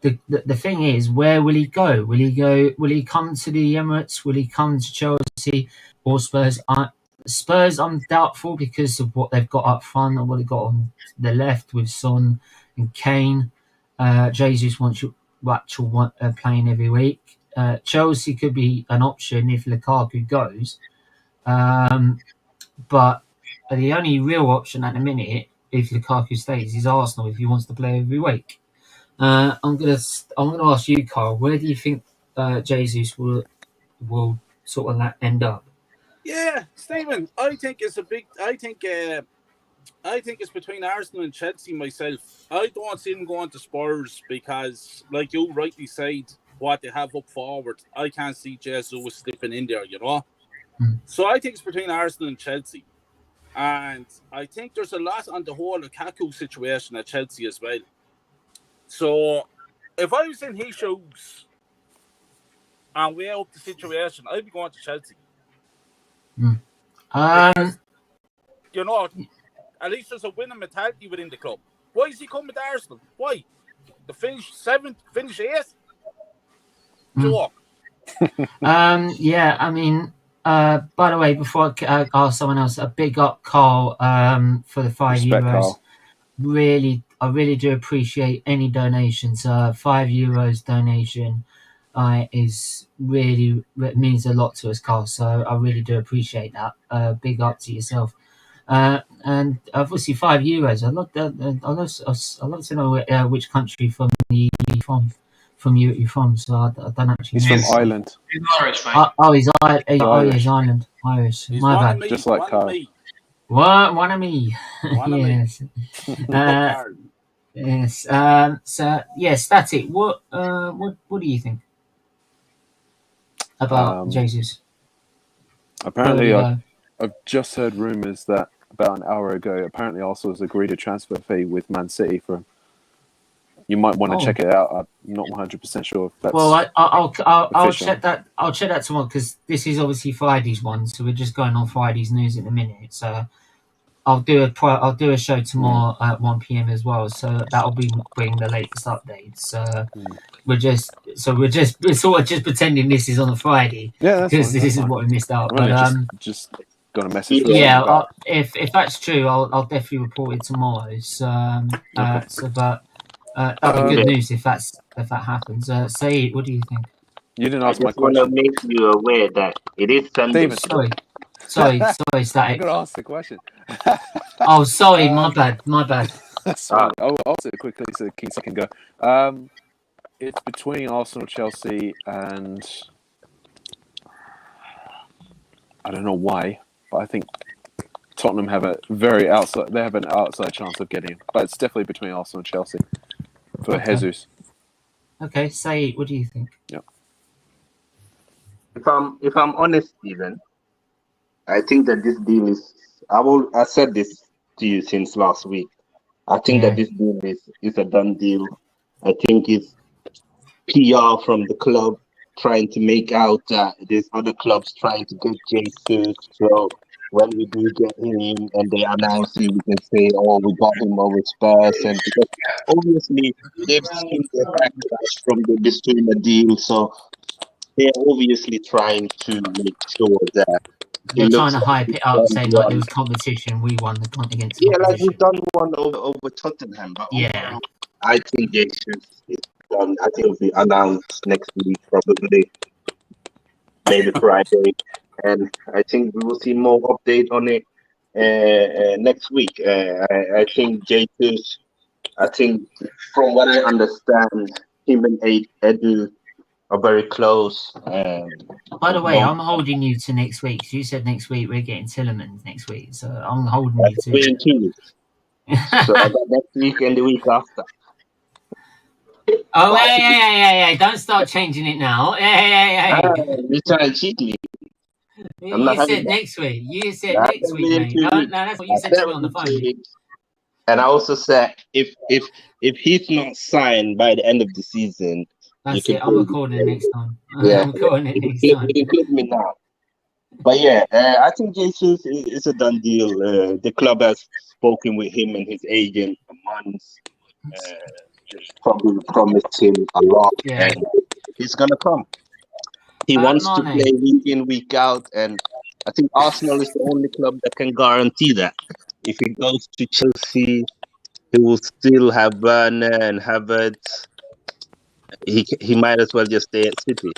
the thing is, where will he go? Will he come to the Emirates? Will he come to Chelsea or Spurs? Spurs, I'm doubtful because of what they've got up front and what they've got on the left with Son and Kane. Jesus wants you playing every week. Chelsea could be an option if Lukaku goes. But the only real option at the minute, if Lukaku stays, is Arsenal if he wants to play every week. I'm gonna ask you, Carl. Where do you think Jesus will sort of end up? Yeah, Stephen. I think it's between Arsenal and Chelsea myself. I don't see him going to Spurs because, like you rightly said, what they have up forward, I can't see Jesus slipping in there. So I think it's between Arsenal and Chelsea, and I think there's a lot on the whole Lukaku situation at Chelsea as well. So, if I was in his shoes and weigh up the situation, I'd be going to Chelsea. Because, at least there's a winning mentality within the club. Why is he coming to Arsenal? Why? To finish 7th, finish 8th? Joke. I mean, by the way, before I ask someone else, a big up, Carl, for the €5. Carl. I really do appreciate any donations. €5 donation means a lot to us, Carl. So I really do appreciate that. Big up to yourself. And obviously €5. I'd love to know which country from the from you from, so I don't actually He's know. from Ireland. He's Irish, mate. He's Ireland. Irish. He's My one bad. of me. Just like one Carl. of me. One of me. One of me. Yes. Carl. Yes. So yeah, Static. What do you think about Jesus? Apparently, I've just heard rumours that about an hour ago, apparently Arsenal has agreed a transfer fee with Man City for him. You might want to check it out. I'm not 100% sure if that's. Well, I'll official. check that. I'll check that tomorrow because this is obviously Friday's one, so we're just going on Friday's news at the minute. So I'll do a show tomorrow at 1 p.m. as well. So that'll bring the latest updates. So we're sort of just pretending this is on a Friday. Yeah, because this is what we missed out. But just got a message. Yeah, if that's true, I'll definitely report it tomorrow. So that'll be good news if that happens. Saeed, what do you think? You didn't ask my question. I just want to make you aware that it is Sunday. Sorry, Static. I'm going to ask the question. Oh, sorry, my bad. Sorry. I'll answer it quickly so King can go. It's between Arsenal, Chelsea, and I don't know why, but I think Tottenham have an outside chance of getting him. But it's definitely between Arsenal and Chelsea for Jesus. Okay, Saeed, what do you think? Yep. If I'm honest, Stephen, I think that this deal is. I said this to you since last week. I think that this deal is a done deal. I think it's PR from the club trying to make out that there's other clubs trying to get Jesus. So when we do get him and they announce him, we can say, "Oh, we got him over Spurs," and because obviously they've seen the backlash from the Bissouma deal, so they're obviously trying to make sure that. They're trying to hype it up, saying like there was competition. We won the against. Yeah, like we've done one over Tottenham, but yeah, I think Jesus is done. I think it'll be announced next week, probably, maybe Friday, and I think we will see more update on it next week. I think Jesus. I think from what I understand, him and Edu are very close. By the way, I'm holding you to next week. So you said next week we're getting Tielemans next week, so I'm holding you to. We're in 2 weeks. So I got next week and the week after. Oh, hey! Don't start changing it now. Hey! You trying to cheat me? You said next week. You said next week, mate. No, that's what you said to me on the phone. And I also said if he's not signed by the end of the season. That's it. I'm recording it next time. Yeah, I'm recording it next time. You can click me now. But yeah, I think Jesus is a done deal. The club has spoken with him and his agent for months. Just probably promised him a lot. Yeah. And he's gonna come. He wants to play week in, week out, and I think Arsenal is the only club that can guarantee that. If he goes to Chelsea, he will still have Werner and Havertz. He might as well just stay at City.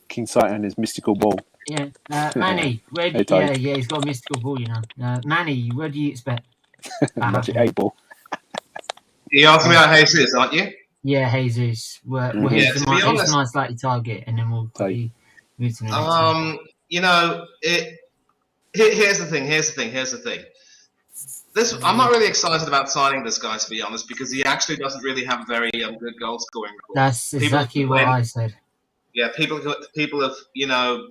King Sight and his mystical ball. Yeah, Manny, where do he's got a mystical ball, you know. Manny, where do you expect? Magic 8 ball. You asked me about Jesus, aren't you? Yeah, Jesus. Who's the most likely target, and then we'll move to the next you know, here's the thing. I'm not really excited about signing this guy, to be honest, because he actually doesn't really have a very good goal scoring record. That's exactly what I said. Yeah, people have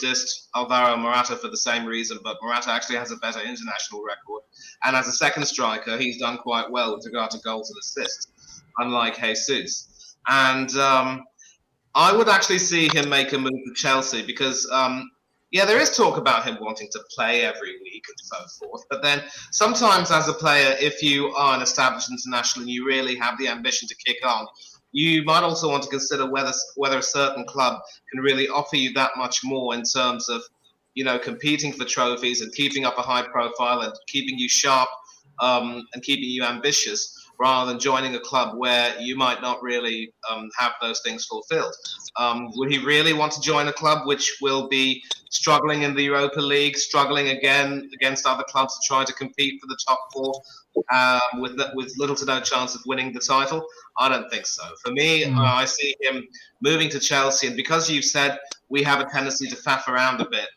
dissed Alvaro Morata for the same reason, but Morata actually has a better international record, and as a second striker, he's done quite well with regard to goals and assists, unlike Jesus. And I would actually see him make a move to Chelsea because. There is talk about him wanting to play every week and so forth. But then sometimes as a player, if you are an established international and you really have the ambition to kick on, you might also want to consider whether a certain club can really offer you that much more in terms of, competing for trophies and keeping up a high profile and keeping you sharp and keeping you ambitious, rather than joining a club where you might not really have those things fulfilled. Would he really want to join a club which will be struggling in the Europa League, struggling again against other clubs to try to compete for the top four, with little to no chance of winning the title? I don't think so. For me, I see him moving to Chelsea, and because you said we have a tendency to faff around a bit,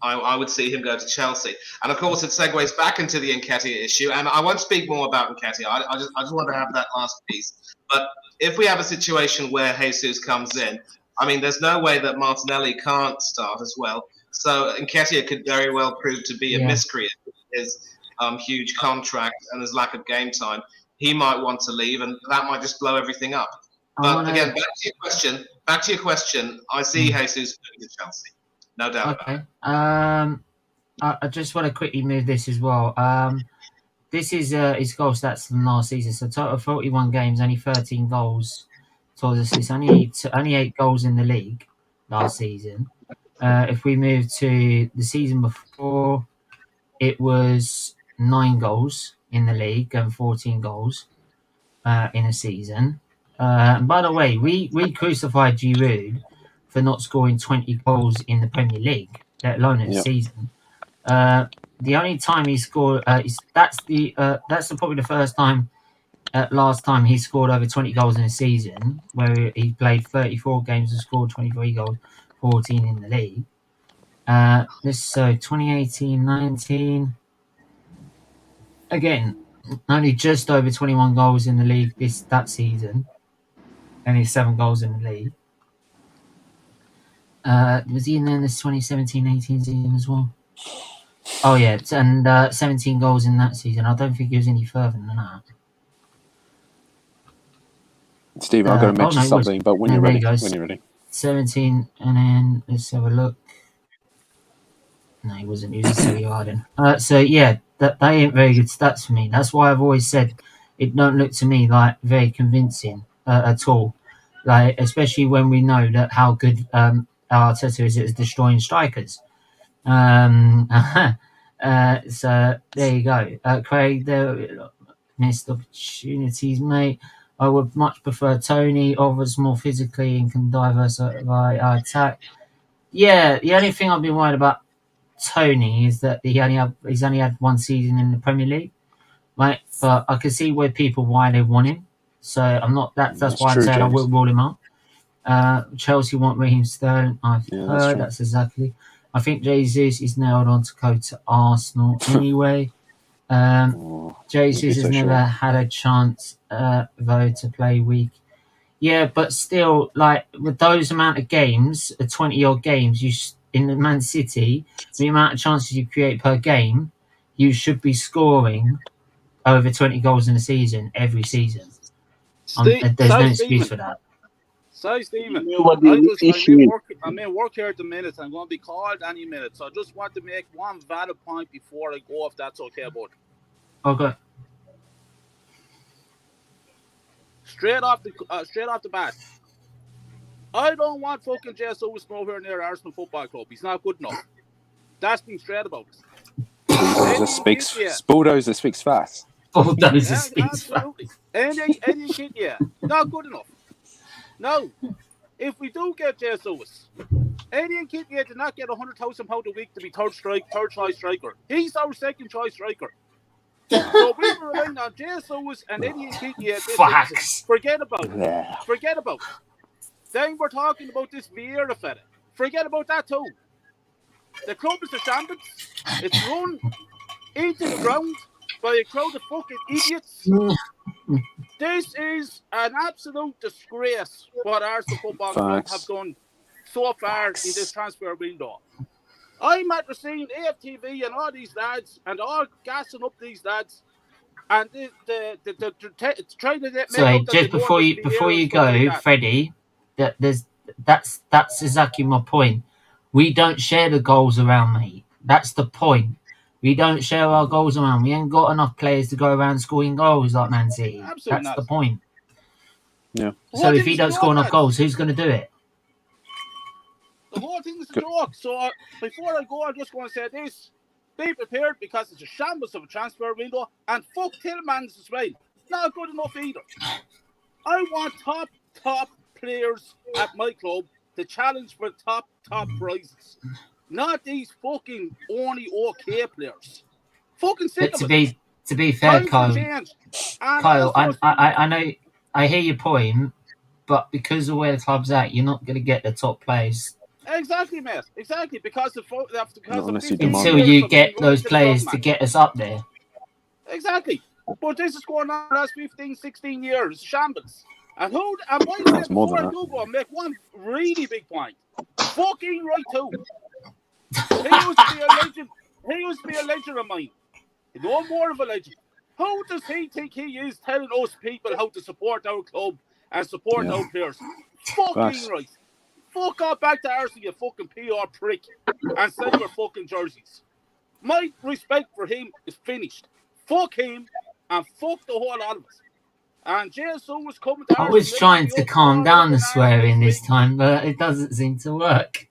I would see him go to Chelsea. And of course, it segues back into the Nketiah issue, and I won't speak more about Nketiah. I just want to have that last piece. But if we have a situation where Jesus comes in, I mean, there's no way that Martinelli can't start as well. So Nketiah could very well prove to be a miscreant with his huge contract and his lack of game time. He might want to leave, and that might just blow everything up. But again, back to your question. I see Jesus moving to Chelsea, no doubt about it. I just want to quickly move this as well. This is his goal stats from last season. So total 41 games, only 13 goals. Told us it's only 8 goals in the league last season. If we move to the season before, it was 9 goals in the league and 14 goals in a season. And by the way, we crucified Giroud for not scoring 20 goals in the Premier League, let alone in a season. The only time he scored, that's probably the first time. Last time he scored over 20 goals in a season, where he played 34 games and scored 23 goals, 14 in the league. So 2018-19. Again, only just over 21 goals in the league that season. Only 7 goals in the league. Was he in there in this 2017-18 season as well? Oh yeah, and 17 goals in that season. I don't think he was any further than that. Steve, I'm going to mention something, but when you're ready. 17, and then let's have a look. No, he wasn't. He was a silly Harden. So yeah, they ain't very good stats for me. That's why I've always said it don't look to me like very convincing at all. Like, especially when we know that how good Arteta is at destroying strikers. So there you go, Craig. There missed opportunities, mate. I would much prefer Tony. Offers more physically and can diversify our attack. Yeah, the only thing I've been worried about Tony is that he's only had 1 season in the Premier League, right? But I can see why they want him. So I'm not. That's why I said I will rule him out. Chelsea want Raheem Sterling. I've heard that's exactly. I think Jesus is nailed on to go to Arsenal anyway. Jesus has never had a chance, though, to play week. Yeah, but still, like, with those amount of games, 20-odd games, in the Man City, the amount of chances you create per game, you should be scoring over 20 goals in a season, every season. There's no excuse for that. So, Stephen, I'm in work here at the minute. I'm going to be called any minute. So I just want to make one valid point before I go, if that's okay, bud. Okay. Straight off the bat, I don't want fucking Jesus over here near Arsenal Football Club. He's not good enough. That's being straight about it. Bulldozer speaks fast. Bulldozer speaks fast. Any Nketiah, not good enough. No, if we do get Jesus, Eddie Nketiah did not get £100,000 a week to be third choice striker. He's our second choice striker. So we were relying on Jesus and Eddie Nketiah. Forget about it. Then we're talking about this Vieira fella. Forget about that too. The club is a shambles. It's run into the ground by a crowd of fucking idiots. This is an absolute disgrace what Arsenal Football Club have done so far in this transfer window. I'm at the scene, AFTV and all these lads, and all gassing up these lads, and trying to get. Sorry, just before you go, Freddie, that's exactly my point. We don't share the goals around, mate. That's the point. We don't share our goals around. We ain't got enough players to go around scoring goals like Man City. Absolutely That's the point. Yeah. So if he don't score enough goals, who's going to do it? The whole thing is a joke. So before I go, I'm just going to say this. Be prepared, because it's a shambles of a transfer window. And fuck Tielemans as well. Not good enough either. I want top players at my club. to challenge for top prizes. Not these fucking only okay players. Fucking sick But of it. to be fair, Times Kyle, have changed. And Kyle, also, I know, I hear your point, but because of where the club's at, you're not going to get the top players. exactly, mate. Exactly, because of unless you 15 demand until years you of get being right those to the players top, to man. get us up there. Exactly. But this is going on the last 15, 16 years. Shambles. And by the way, It's more before I than do go, make one really big point. Fucking right too. He used to be a legend. He used to be a legend of mine. No more of a legend. How does he think he is telling us people how to support our club and support our players? Fucking right. Fuck off back to Arsenal, you fucking PR prick, and sell your fucking jerseys. My respect for him is finished. Fuck him and fuck the whole lot of us. And Jesus was coming to I Arsenal. was trying to calm down the swearing this time, but it doesn't seem to work.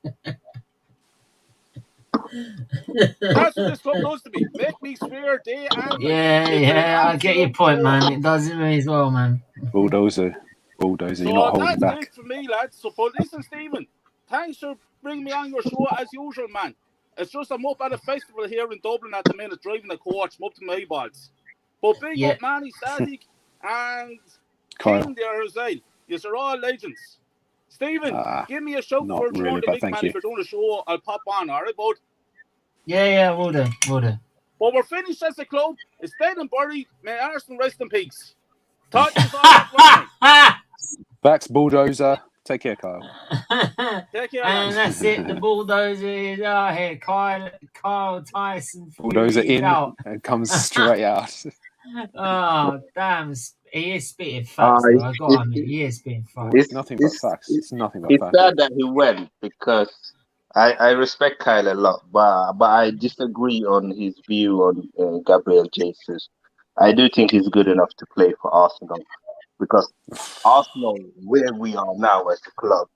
That's what this club does to me. Make me swear day and night. Yeah, I get your point, man. It does me as well, man. Bulldozer, you're not holding that's back. it for me, lads. So, but listen, Stephen, thanks for bringing me on your show as usual, man. It's just I'm up at a festival here in Dublin at the minute, driving a coach. I'm up to my balls. But big up Manny, Static, and King there as well. Yes, are all legends. Stephen, give me a shout for really, the big man. you. If you're doing a show, I'll pop on, all right, bud? Yeah, will do. But we're finished as a club. It's dead and buried. May Arsenal rest in peace. Talk to us all. Backs Bulldozer. Take care, Kyle. Take care, and that's it. The Bulldozer is out here. Kyle Tyson. Bulldozer in out. and comes straight out. Oh, damn. He is spitting facts, though. I got him. He is spitting facts. It's nothing but facts. It's nothing but facts. It's sad that he went because I respect Kyle a lot, but I disagree on his view on Gabriel Jesus. I do think he's good enough to play for Arsenal because Arsenal, where we are now as a club,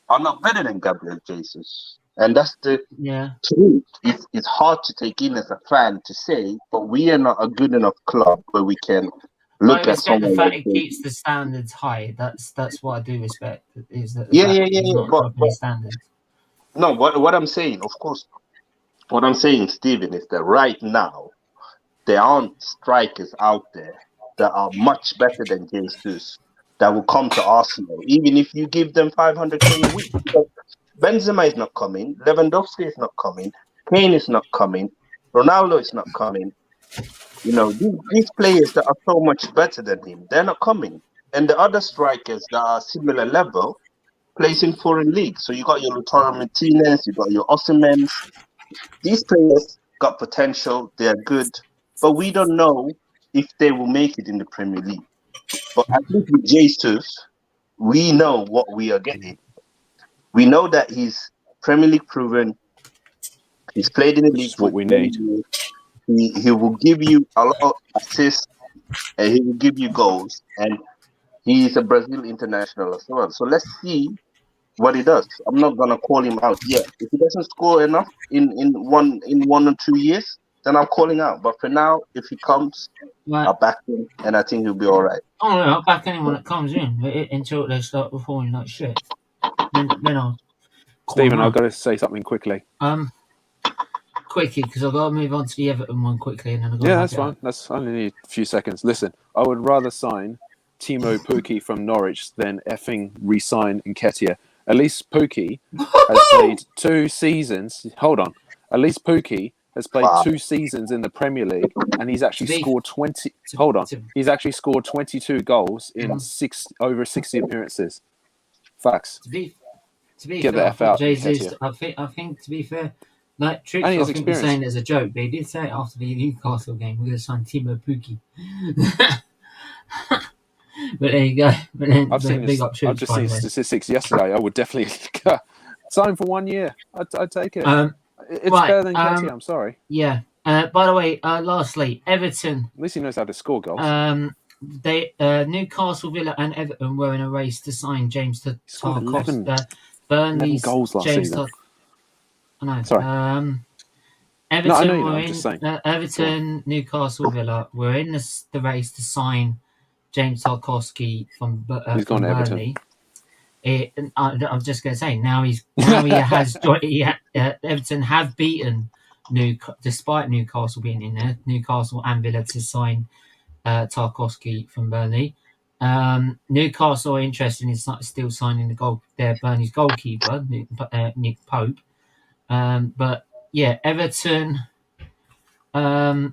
are not better than Gabriel Jesus. And that's the truth. It's hard to take in as a fan to say, but we are not a good enough club where we can look at someone. The fact he keeps the standards high. That's what I do respect. Is that but standards. No, what I'm saying, of course, what I'm saying, Stephen, is that right now there aren't strikers out there that are much better than Jesus that will come to Arsenal, even if you give them 500k a week. Benzema is not coming, Lewandowski is not coming, Kane is not coming, Ronaldo is not coming. You know, these players that are so much better than him, they're not coming. And the other strikers that are similar level plays in foreign leagues. So you got your Lautaro Martinez, you got your Osimhen. These players got potential, they're good, but we don't know if they will make it in the Premier League. But at least with Jesus, we know what we are getting. We know that he's Premier League proven. He's played in the league. That's what we need. He will give you a lot of assists and he will give you goals. And he's a Brazil international as well. So let's see what he does. I'm not gonna call him out yet. If he doesn't score enough in 1 or 2 years, then I'm calling out. But for now, if he comes, I'll back him, and I think he'll be all right. Oh, no, I'll back anyone that comes in until they start performing like shit. Then I'll. Stephen, I've got to say something quickly. Quickly, because I've got to move on to the Everton one quickly, and then I've got that's fine. I only need a few seconds. Listen, I would rather sign Timo Pukki from Norwich than effing re-sign Nketiah. At least Pukki has played 2 seasons. Hold on. At least Pukki has played 2 seasons in the Premier League, and he's actually scored 20. Hold on. He's actually scored 22 goals in over 60 appearances. Facts. To be Get fair, the F out. Jesus, I think to be fair, like Tricks, I think was saying as a joke, but he did say it after the Newcastle game. We're going to sign Timo Pukki. But there you go. But then, I've just seen statistics yesterday. I would definitely sign for 1 year. I'd take it. It's better than Nketiah. I'm sorry. Yeah. By the way, lastly, Everton. At least he knows how to score goals. Newcastle, Villa, and Everton were in a race to sign James Tarkowski. 11 goals last season. I know. Sorry. Everton, Newcastle, Villa were in the race to sign James Tarkowski from He's gone to Burnley. I was just going to say now Everton have beaten despite Newcastle being in there. Newcastle and Villa to sign Tarkowski from Burnley. Newcastle are interested in still signing Burnley's goalkeeper, Nick Pope. But yeah, Everton. I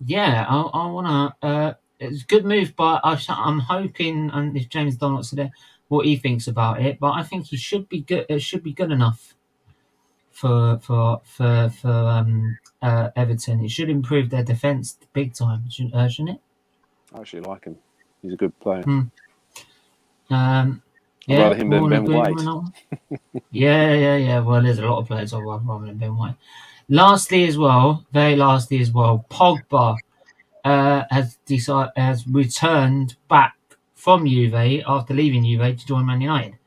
want to. It's a good move, but I'm hoping, and if James Donald's there, what he thinks about it. But I think he should be good. It should be good enough for Everton. It should improve their defence big time, shouldn't it? I actually like him. He's a good player. I'd rather him than Ben White. Yeah. Well, there's a lot of players I'd rather than Ben White. Very lastly as well, Pogba has returned back from Juve after leaving Juve to join Man United.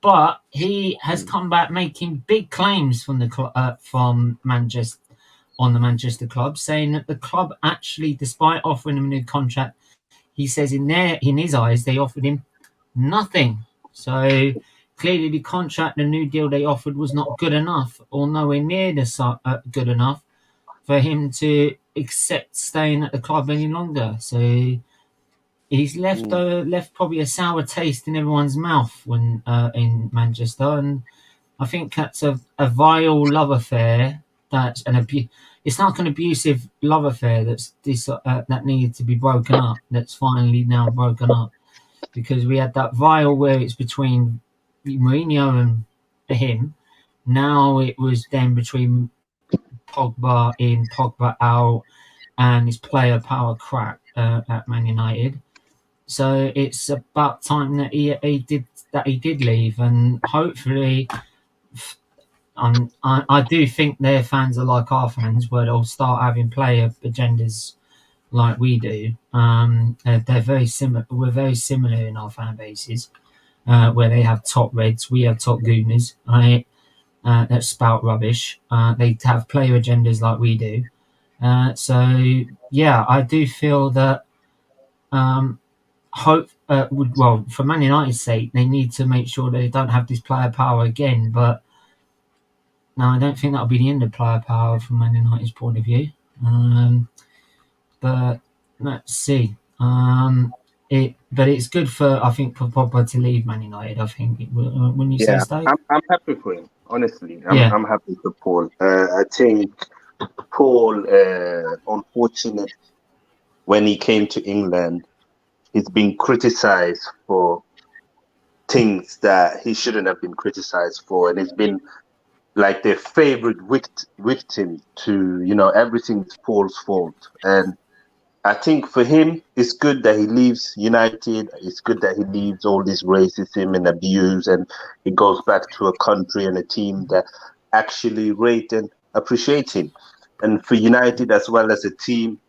But he has come back making big claims from Manchester on the Manchester club, saying that the club actually, despite offering him a new contract, he says in his eyes they offered him nothing. So clearly the contract, the new deal they offered was not good enough, or nowhere near good enough for him to accept staying at the club any longer. So he's left probably a sour taste in everyone's mouth when in Manchester, and I think that's a vile love affair. That's it's like an abusive love affair that needed to be broken up. That's finally now broken up, because we had that vile where it's between Mourinho and him. Now it was then between Pogba in, Pogba out, and his player power crap at Man United. So it's about time that he did leave, and hopefully, I do think their fans are like our fans, where they'll start having player agendas like we do. They're very similar. We're very similar in our fan bases, where they have top reds, we have top gooners, right? That spout rubbish. They have player agendas like we do. So yeah, I do feel that for Man United's sake, they need to make sure they don't have this player power again. But no, I don't think that'll be the end of player power from Man United's point of view. But let's see. But it's good for Pogba to leave Man United. I think when you say stay, I'm happy for him. Honestly, I'm happy for Paul. I think Paul, unfortunate when he came to England, he's been criticised for things that he shouldn't have been criticised for, and it's been like their favourite victim to everything's Paul's fault. And I think for him, it's good that he leaves United. It's good that he leaves all this racism and abuse, and he goes back to a country and a team that actually rate and appreciate him. And for United as well as a team,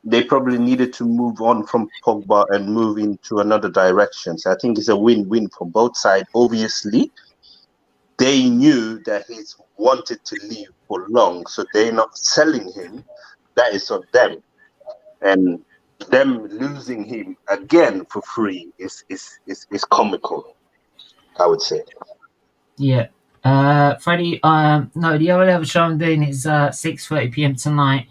they probably needed to move on from Pogba and move into another direction. So I think it's a win-win for both sides. Obviously, they knew that he's wanted to leave for long, so they're not selling him. That is on them. And them losing him again for free is comical, I would say. Yeah. Freddie, no, the only other show I'm doing is 6:30 p.m. tonight.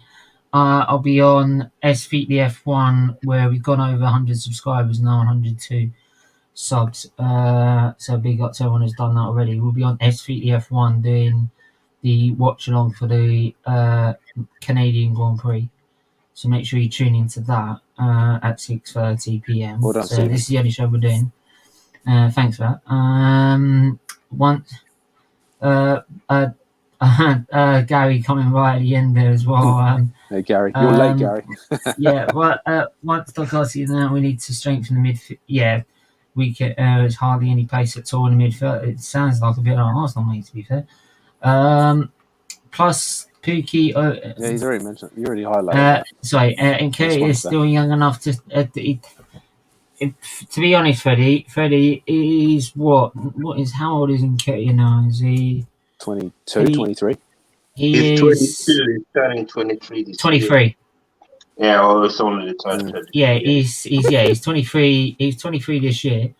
I'll be on SFeatleyTV, where we've gone over 100 subscribers now, 102 subs. So big up to everyone who's done that already. We'll be on SFeatleyTV doing the watch along for the Canadian Grand Prix. So make sure you tune into that at 6:30 p.m. Well done, so this is the only show we're doing. Thanks for that. Gary coming right at the end there as well. Hey Gary, you're late, Gary. Once Tarkowski is now, we need to strengthen the midfield. Yeah, we can. There's hardly any pace at all in the midfield. It sounds like a bit like Arsenal, mate, to be fair. Plus Pookie. He's already mentioned. You already highlighted. Nketiah is still young enough to. To be honest, Freddie is how old is Nketiah now? Is he 22, 23? He's 22. He's turning 23. 23. Yeah, it's only the turn. Yeah, he's 23. He's 23 this year.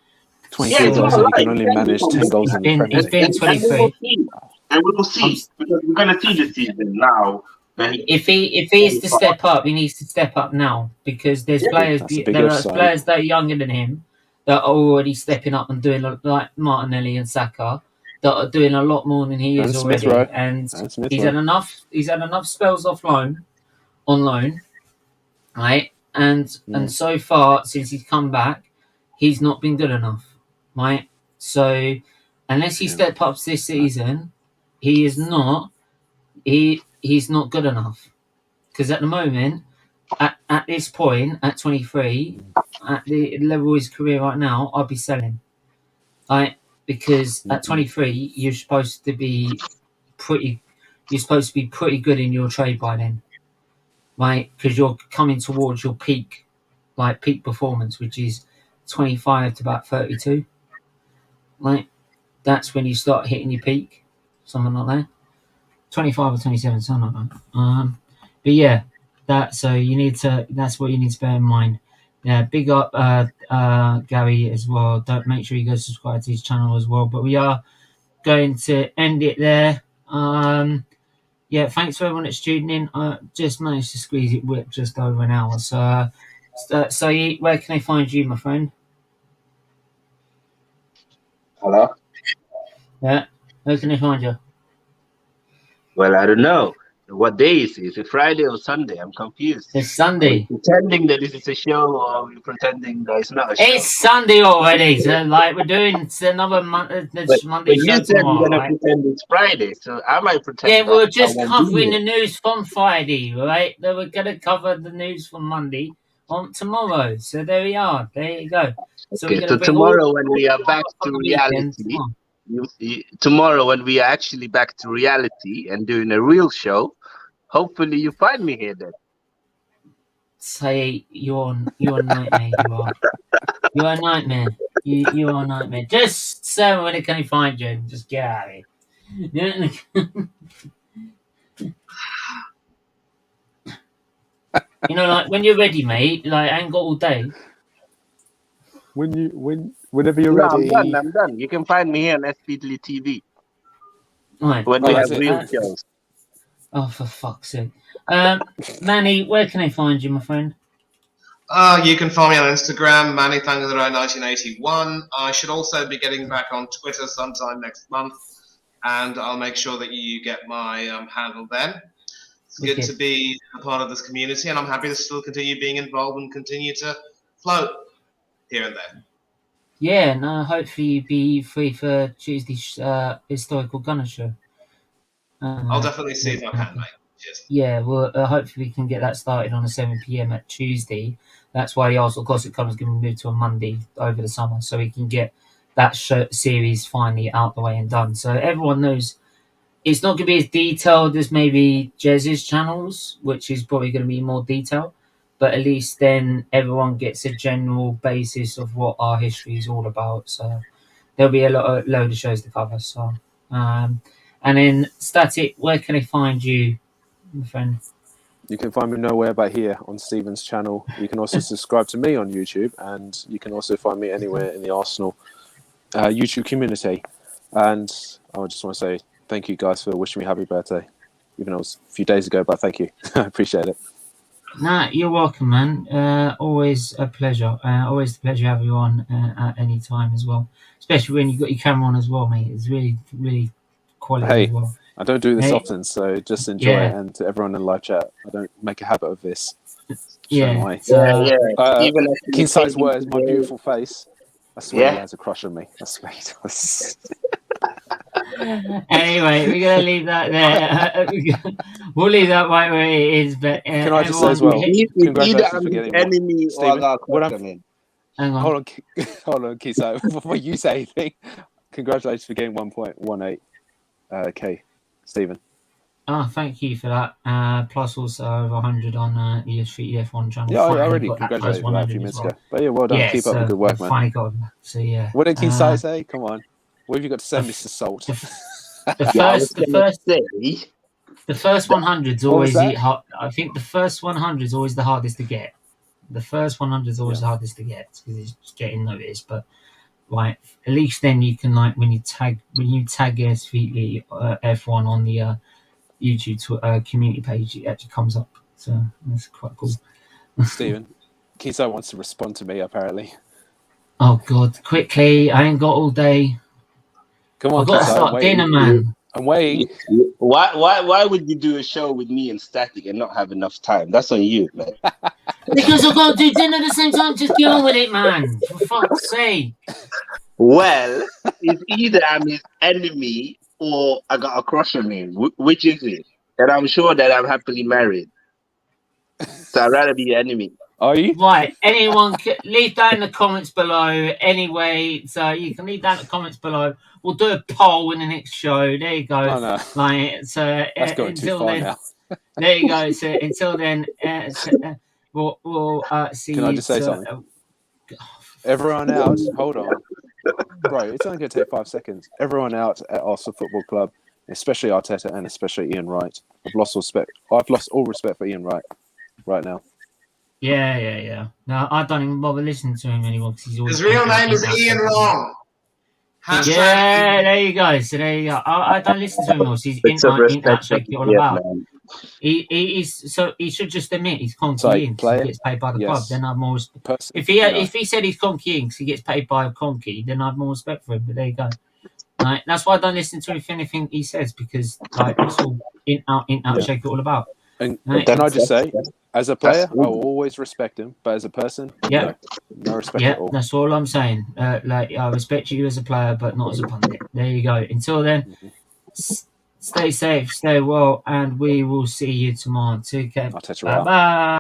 23 it's goals not and you can like only manage 10 goals in the Premier He's League. been 23. And we will see. Because we're going to see this season now. If he is to step up, he needs to step up now because there's players. That's a big There if are sign. players that are younger than him that are already stepping up and doing like Martinelli and Saka that are doing a lot more than he is Smith already. Rowe. And Smith he's Rowe. had enough. He's had enough spells on loan, right? And so far since he's come back, he's not been good enough, right? So unless he steps up this season, he is not. He's not good enough. Because at the moment, at this point, at 23, at the level of his career right now, I'd be selling. Right? Because at 23, you're supposed to be pretty good in your trade by then. Right? Because you're coming towards your peak performance, which is 25 to about 32. Right? That's when you start hitting your peak. Something like that. 25 or 27, something like that. But yeah. That's what you need to bear in mind. Yeah, big up Gary as well. Make sure you go subscribe to his channel as well. But we are going to end it there. Yeah, thanks for everyone that's tuning in. I just managed to squeeze it with just over an hour. So where can I find you, my friend? Hello? Yeah, where can I find you? Well, I don't know. What day is it? Is it Friday or Sunday? I'm confused. It's Sunday. Are we pretending that this is a show, or are we pretending that it's not a show? It's Sunday already. So we're doing another Monday But you show said tomorrow. you're going to pretend it's Friday, so I might pretend. Yeah, we're just I won't covering be the news from Friday, right? Then we're going to cover the news from Monday on tomorrow. So there we are. There you go. So Okay, so tomorrow when we are back to reality, tomorrow when we are actually back to reality and doing a real show, hopefully you find me here then. Say you're a nightmare. You are. You're a nightmare. You are a nightmare. Just say when can I find you? Just get out of here. You know, like when you're ready, mate. Like I ain't got all day. Whenever you're ready. I'm done. You can find me here on SFeatleyTV. Right. When we have real shows. Oh, for fuck's sake. Manny, where can I find you, my friend? You can find me on Instagram, MannyThangathero1981. I should also be getting back on Twitter sometime next month, and I'll make sure that you get my handle then. It's good to be a part of this community, and I'm happy to still continue being involved and continue to float here and there. Yeah, no, hopefully you'll be free for Tuesday's Historical Gunner show. I'll definitely see if I can, mate. Cheers. Yeah, well, hopefully we can get that started on a 7 p.m. at Tuesday. That's why the Arsenal Gossip Club is going to move to a Monday over the summer, so we can get that series finally out the way and done. So everyone knows it's not going to be as detailed as maybe Jez's channels, which is probably going to be more detailed. But at least then everyone gets a general basis of what our history is all about. So there'll be a load of shows to cover. So, and then Static, where can I find you, my friend? You can find me nowhere but here on Stephen's channel. You can also subscribe to me on YouTube, and you can also find me anywhere in the Arsenal YouTube community. And I just want to say thank you guys for wishing me happy birthday, even though it was a few days ago. But thank you, I appreciate it. Nah, you're welcome, man. Always a pleasure. Always a pleasure to have you on at any time as well. Especially when you've got your camera on as well, mate. It's really, really quality as well. I don't do this often, so just enjoy it. And to everyone in the live chat, I don't make a habit of this. Yeah. King Size words, my beautiful face. I swear he has a crush on me. I swear he does. Anyway, we're going to leave that there. We'll leave that right where it is. But can I just say as well, congratulations for getting enemy one. Hang on. Hold on, Kisa. Before you say anything, congratulations for getting 1.18 K, Stephen. Oh, thank you for that. Plus also over 100 on the Street F1 channel. Yeah, I already congratulated you a few minutes ago. But yeah, well done. Keep up the good work, man. Finally got that. So yeah. What did King Sai say? Come on. What have you got to say, Mr. Salt? The first 100 is always I think the first 100 is always the hardest to get. The first 100 is always the hardest to get because it's just getting noticed. But right, at least then you can like when you tag SFeatley F1 on the YouTube community page, it actually comes up. So that's quite cool. Stephen, Kiso wants to respond to me apparently. Oh God, quickly! I ain't got all day. Come on, I've got to Kiso, start dinner, man. I'm waiting. Why would you do a show with me and Static and not have enough time? That's on you, man. Because I've got to do dinner at the same time. Just get on with it, man. For fuck's sake. Well, it's either I'm his enemy or I got a crush on him. Which is it? And I'm sure that I'm happily married. So I'd rather be your enemy. Are you? Right. Anyone leave that in the comments below. Anyway, so you can leave that in the comments below. We'll do a poll in the next show. There you go. Oh, no. Like, so That's going too far now. There you go. So until then, we'll see. Can I just say something? Everyone out. Hold on, bro. It's only going to take 5 seconds. Everyone out at Arsenal Football Club, especially Arteta and especially Ian Wright. I've lost all respect for Ian Wright right now. Yeah. No, I don't even bother listening to him anymore because he's always. His real name is Ian Wrong. Yeah, there you go. So there you go. I don't listen to him anymore. He's in out shake it all about. Man. He should just admit he's conky in because he gets paid by the club. Then I've more respect. If he said he's conky in because he gets paid by a conky, then I've more respect for him. But there you go. Right, that's why I don't listen to anything he says because like it's all in out shake it all about. And can I just say, as a player, I will always respect him, but as a person, no respect at all. That's all I'm saying. Like I respect you as a player, but not as a pundit. There you go. Until then, stay safe, stay well, and we will see you tomorrow. Take care. Bye.